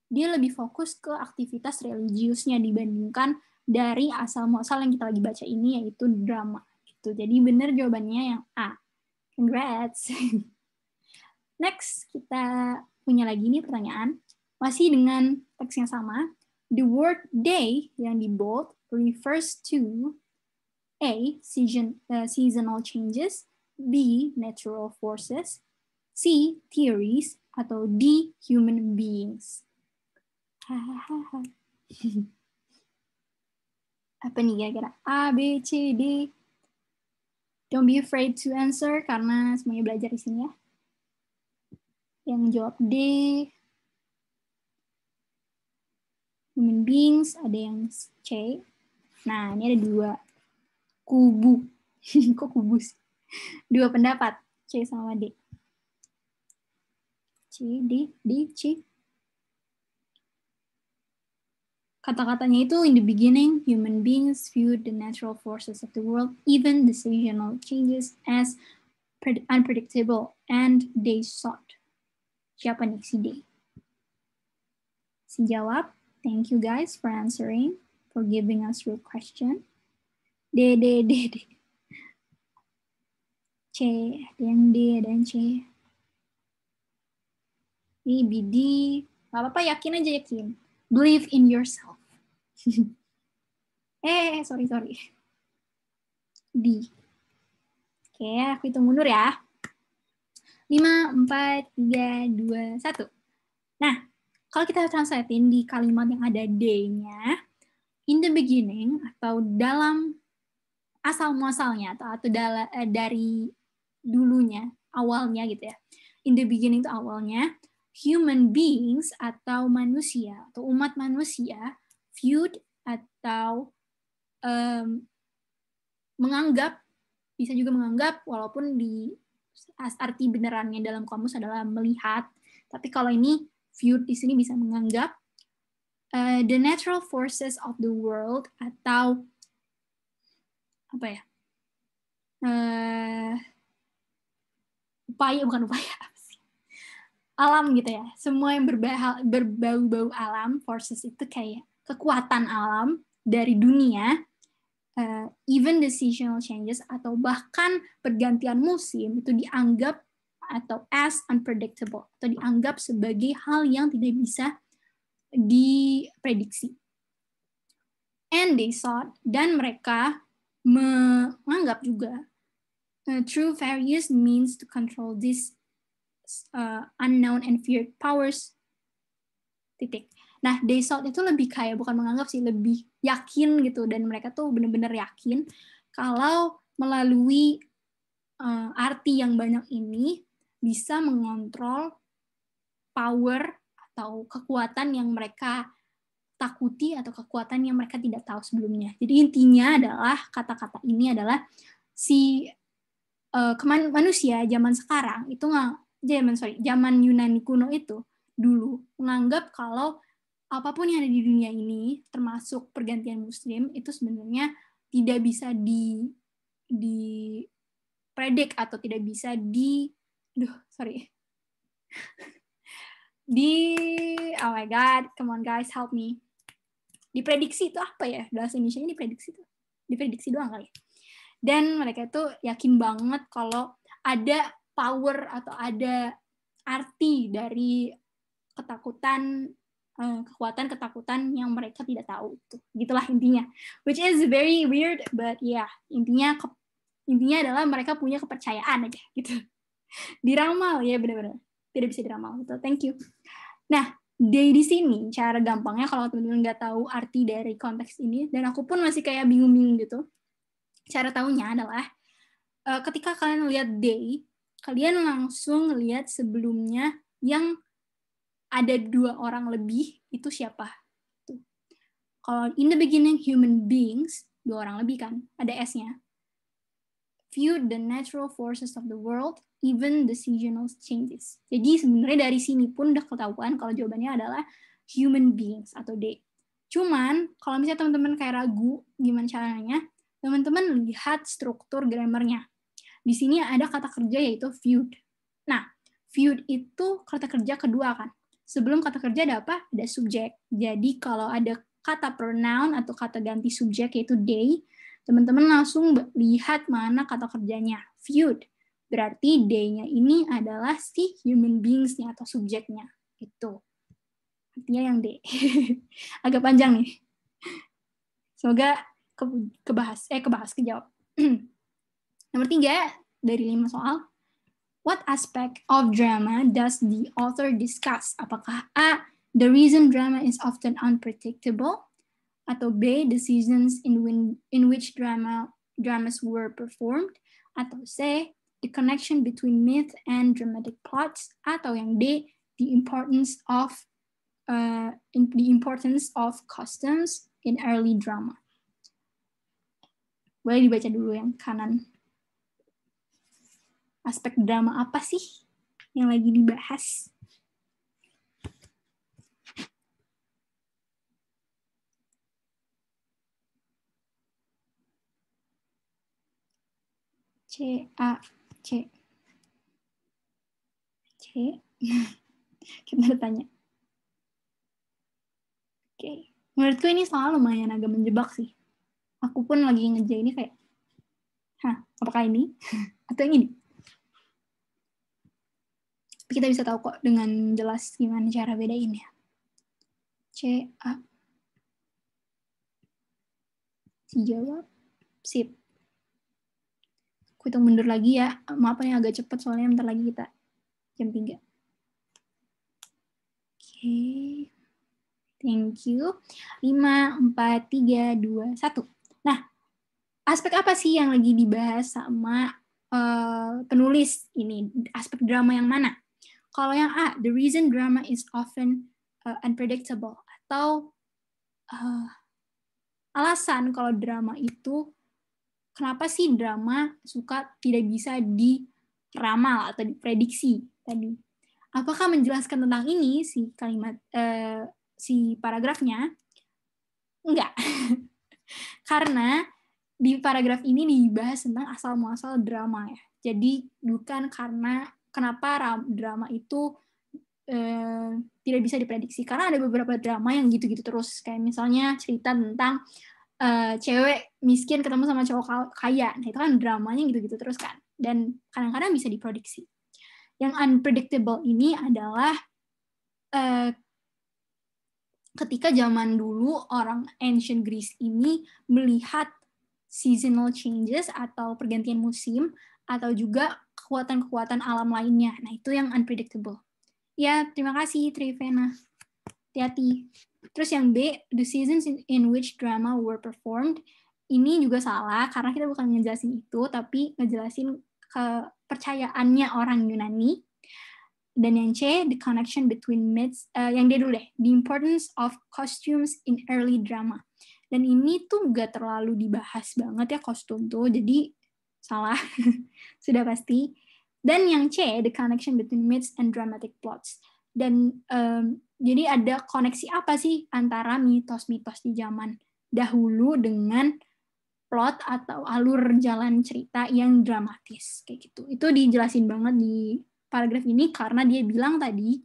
dia lebih fokus ke aktivitas religiusnya dibandingkan dari asal-muasal yang kita lagi baca ini, yaitu drama. Gitu. Jadi benar jawabannya yang A. Congrats. Next, kita punya lagi nih pertanyaan. Masih dengan teks yang sama. The word day yang di bold refers to A, seasonal changes, B, natural forces, C, theories, atau D, human beings. Apa nih kira-kira? A, B, C, D. Don't be afraid to answer karena semuanya belajar di sini ya. Yang jawab D, human beings, ada yang C. Nah, ini ada dua kubu. Kok kubu sih? Dua pendapat, C sama D. C, D, C. Kata-katanya itu, in the beginning, human beings viewed the natural forces of the world, even the seasonal changes, as unpredictable, and they sought. Siapa nih si D? Si jawab, thank you guys for answering, for giving us your question. D. C, ada yang D, ada yang C. Ini B, D. Gak apa-apa, yakin aja, yakin. Believe in yourself. Sorry. D. Oke, aku hitung mundur ya. 5, 4, 3, 2, 1. Nah, kalau kita translatein di kalimat yang ada D-nya, in the beginning atau dalam asal muasalnya atau dari dulunya, awalnya gitu ya. In the beginning itu awalnya, human beings atau manusia atau umat manusia viewed atau menganggap, bisa juga menganggap walaupun di arti benerannya dalam kamus adalah melihat, tapi kalau ini viewed di sini bisa menganggap the natural forces of the world atau apa ya, bukan upaya alam gitu ya, semua yang berbau-bau alam, forces itu kayak kekuatan alam dari dunia, even the seasonal changes atau bahkan pergantian musim itu dianggap atau as unpredictable atau dianggap sebagai hal yang tidak bisa diprediksi. And they thought, dan mereka menganggap juga through various means to control these unknown and feared powers. Titik. Nah, they thought itu lebih kayak bukan menganggap sih, lebih yakin gitu, dan mereka tuh benar-benar yakin kalau melalui arti yang banyak ini bisa mengontrol power atau kekuatan yang mereka takuti atau kekuatan yang mereka tidak tahu sebelumnya. Jadi intinya adalah kata-kata ini adalah si manusia zaman sekarang itu zaman Yunani kuno itu dulu menganggap kalau apapun yang ada di dunia ini termasuk pergantian musim itu sebenarnya tidak bisa dipredik atau tidak bisa oh my god, come on guys, help me. Diprediksi itu apa ya? Bahasa Indonesia-nya diprediksi doang kali. Dan mereka itu yakin banget kalau ada power atau ada arti dari ketakutan, kekuatan-ketakutan yang mereka tidak tahu. Gitulah intinya. Which is very weird, but yeah, intinya adalah mereka punya kepercayaan aja gitu. Diramal, ya benar-benar. Tidak bisa diramal. Gitu. Thank you. Nah, di sini cara gampangnya kalau teman-teman nggak tahu arti dari konteks ini, dan aku pun masih kayak bingung-bingung gitu, cara tahunya adalah ketika kalian lihat day, kalian langsung lihat sebelumnya yang ada 2 orang lebih, itu siapa? Tuh. Kalau in the beginning human beings, 2 orang lebih kan, ada S-nya. Viewed the natural forces of the world, even the seasonal changes. Jadi sebenarnya dari sini pun udah ketahuan kalau jawabannya adalah human beings atau they. Cuman kalau misalnya teman-teman kayak ragu gimana caranya, teman-teman lihat struktur grammarnya. Di sini ada kata kerja yaitu viewed. Nah, viewed itu kata kerja kedua kan. Sebelum kata kerja ada apa? Ada subjek. Jadi kalau ada kata pronoun atau kata ganti subjek yaitu they, teman-teman langsung lihat mana kata kerjanya, viewed. Berarti they-nya ini adalah si human beings-nya atau subjeknya. Itu. Artinya yang they. Agak panjang nih. Semoga kejawab. Nomor 3 dari 5 soal. What aspect of drama does the author discuss? Apakah A, the reason drama is often unpredictable? Atau B, the seasons in which dramas were performed? Atau C, the connection between myth and dramatic plots? Atau yang D, the importance of customs in early drama? Boleh dibaca dulu yang kanan. Aspek drama apa sih yang lagi dibahas? C. Kita tanya. Oke. Menurutku ini soal lumayan agak menjebak sih. Aku pun lagi ngerjain ini kayak, apakah ini? Atau yang ini? Tapi kita bisa tahu kok dengan jelas gimana cara bedainnya. C, A. Si jawab. Sip. Aku hitung mundur lagi ya. Maaf nih agak cepat soalnya bentar lagi kita jam 3. Oke. Thank you. 5, 4, 3, 2, 1. Nah, aspek apa sih yang lagi dibahas sama penulis ini? Aspek drama yang mana? Kalau yang A, the reason drama is often unpredictable. Atau alasan kalau drama itu, kenapa sih drama suka tidak bisa diramal atau diprediksi tadi? Apakah menjelaskan tentang ini si kalimat si paragrafnya? Enggak. Karena di paragraf ini dibahas tentang asal muasal drama ya. Jadi bukan karena kenapa drama itu tidak bisa diprediksi. Karena ada beberapa drama yang gitu-gitu terus. Kayak misalnya cerita tentang cewek miskin ketemu sama cowok kaya. Nah, itu kan dramanya gitu-gitu terus kan. Dan kadang-kadang bisa diprediksi. Yang unpredictable ini adalah ketika zaman dulu orang ancient Greece ini melihat seasonal changes atau pergantian musim atau juga kekuatan-kekuatan alam lainnya. Nah, itu yang unpredictable. Ya, terima kasih Trivena. Hati-hati. Terus yang B, the seasons in which drama were performed. Ini juga salah, karena kita bukan ngejelasin itu, tapi ngejelasin kepercayaannya orang Yunani. Dan yang C, the connection between myths. Yang D dulu deh, the importance of costumes in early drama. Dan ini tuh gak terlalu dibahas banget ya kostum tuh, jadi salah, sudah pasti. Dan yang C, the connection between myths and dramatic plots. Dan jadi ada koneksi apa sih antara mitos-mitos di zaman dahulu dengan plot atau alur jalan cerita yang dramatis kayak gitu. Itu dijelasin banget di paragraf ini karena dia bilang tadi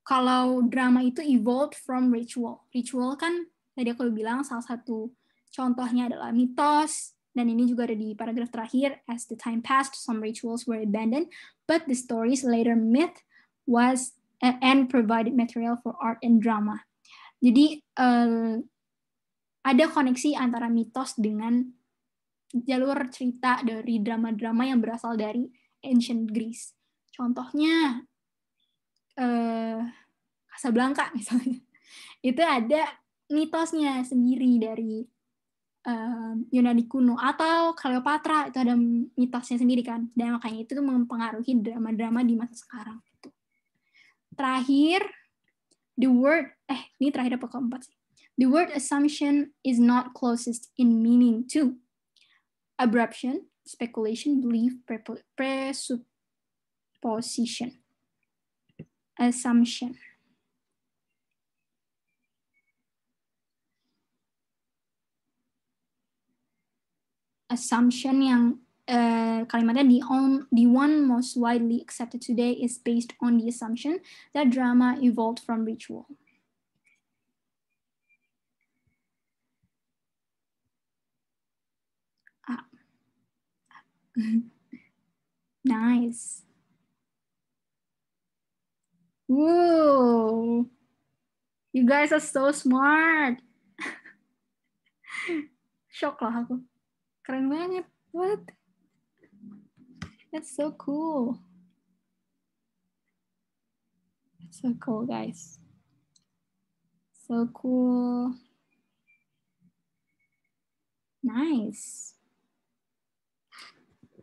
kalau drama itu evolved from ritual. Ritual kan tadi aku bilang salah satu contohnya adalah mitos, dan ini juga ada di paragraf terakhir, as the time passed, some rituals were abandoned, but the stories later myth was and provided material for art and drama. Jadi ada koneksi antara mitos dengan jalur cerita dari drama-drama yang berasal dari ancient Greece. Contohnya Casablanca misalnya. Itu ada mitosnya sendiri dari Yunani kuno, atau Cleopatra itu ada mitosnya sendiri kan. Dan makanya itu tuh mempengaruhi drama-drama di masa sekarang. Gitu. Terakhir, the word ini terakhir apa keempat sih? The word assumption is not closest in meaning to abruption, speculation, belief, presupposition. Assumption. Assumption yang kalimatnya the one most widely accepted today is based on the assumption that drama evolved from ritual. Nice. Whoa, you guys are so smart. Shock lah aku. Keren banget. What? That's so cool. That's so cool, guys. So cool. Nice.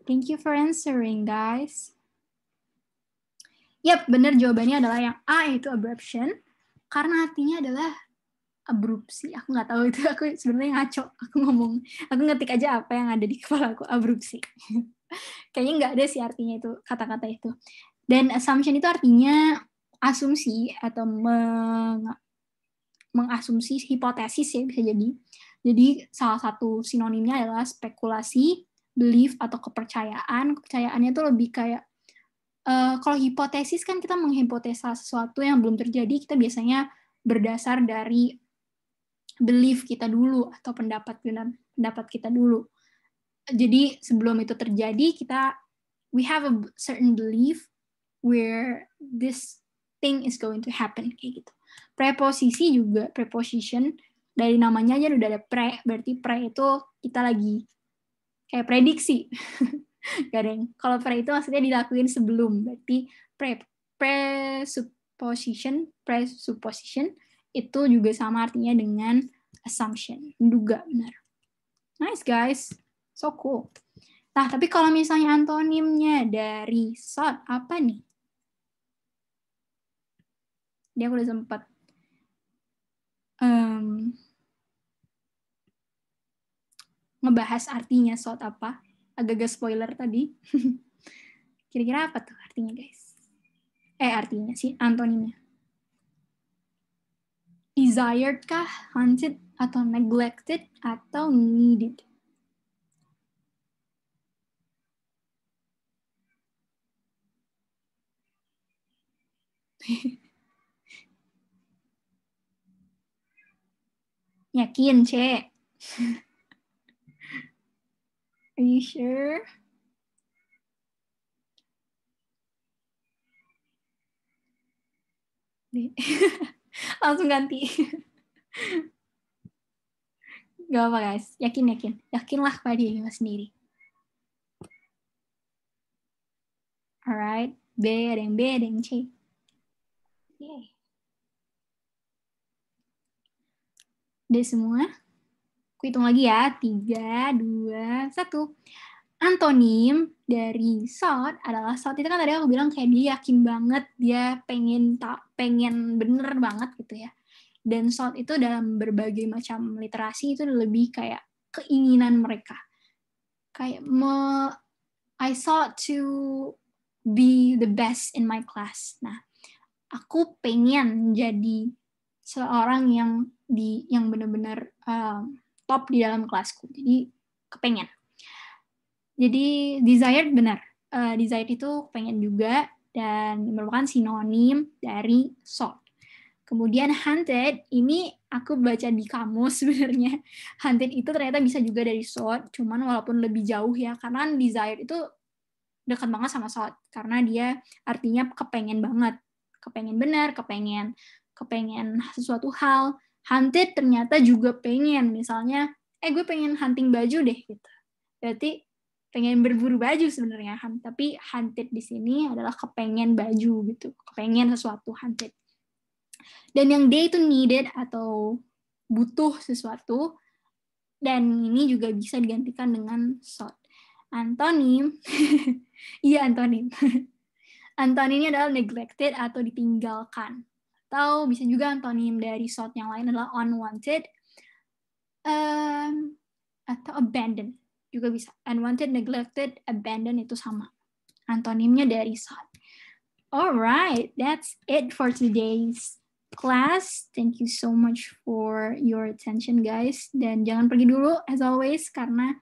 Thank you for answering, guys. Yap, benar jawabannya adalah yang A, yaitu abruption. Karena artinya adalah abrupsi. Aku nggak tahu itu, aku sebenarnya ngaco. Aku ngetik aja apa yang ada di kepala aku, abrupsi. Kayaknya nggak ada sih artinya itu, kata-kata itu. Dan assumption itu artinya asumsi atau mengasumsi, hipotesis ya bisa jadi. Jadi salah satu sinonimnya adalah spekulasi, belief atau kepercayaan. Kepercayaannya itu lebih kayak kalau hipotesis kan kita menghipotesa sesuatu yang belum terjadi, kita biasanya berdasar dari belief kita dulu atau pendapat kita dulu. Jadi sebelum itu terjadi, we have a certain belief where this thing is going to happen kayak gitu. Preposisi juga, preposition dari namanya aja udah ada pre, berarti pre itu kita lagi kayak prediksi. Gak ada yang, kalau pre itu maksudnya dilakuin sebelum, berarti presupposition itu juga sama artinya dengan assumption, menduga benar. Nice guys, so cool. Nah, tapi kalau misalnya antonimnya dari sought, apa nih? Dia udah sempat ngebahas artinya sought apa. Agak-agak spoiler tadi. Kira-kira apa tuh artinya, guys? Artinya sih, antonimnya. Desired kah, hunted, atau neglected, atau needed? Yakin, Cek? Are you sure? Langsung ganti. Gak apa guys, yakinlah pada diri sendiri. Alright, B, ada yang B, ada yang C. Yay. Udah semua? Aku hitung lagi ya, 3, 2, 1. Antonim dari sought adalah, sought itu kan tadi aku bilang kayak dia yakin banget, dia pengen bener banget gitu ya. Dan sought itu dalam berbagai macam literasi itu lebih kayak keinginan mereka. Kayak I sought to be the best in my class. Nah, aku pengen jadi seorang yang benar-benar top di dalam kelasku. Jadi kepengen. Jadi desired benar. Desired itu pengen juga dan merupakan sinonim dari sought. Kemudian hunted, ini aku baca di kamus sebenarnya. Hunted itu ternyata bisa juga dari sought, cuman walaupun lebih jauh ya, karena desired itu dekat banget sama sought, karena dia artinya kepengen banget. Kepengen benar, kepengen sesuatu hal. Hunted ternyata juga pengen, misalnya, gue pengen hunting baju deh, gitu. Berarti pengen berburu baju sebenarnya, tapi hunted di sini adalah kepengen baju gitu, kepengen sesuatu, hunted. Dan yang D itu needed atau butuh sesuatu, dan ini juga bisa digantikan dengan sought. Antonim, iya antonim. Antonimnya adalah neglected atau ditinggalkan. Atau bisa juga antonim dari sought yang lain adalah unwanted atau abandoned. Juga bisa. Unwanted, neglected, abandoned itu sama. Antonimnya dari sought. Alright, that's it for today's class. Thank you so much for your attention, guys. Dan jangan pergi dulu, as always, karena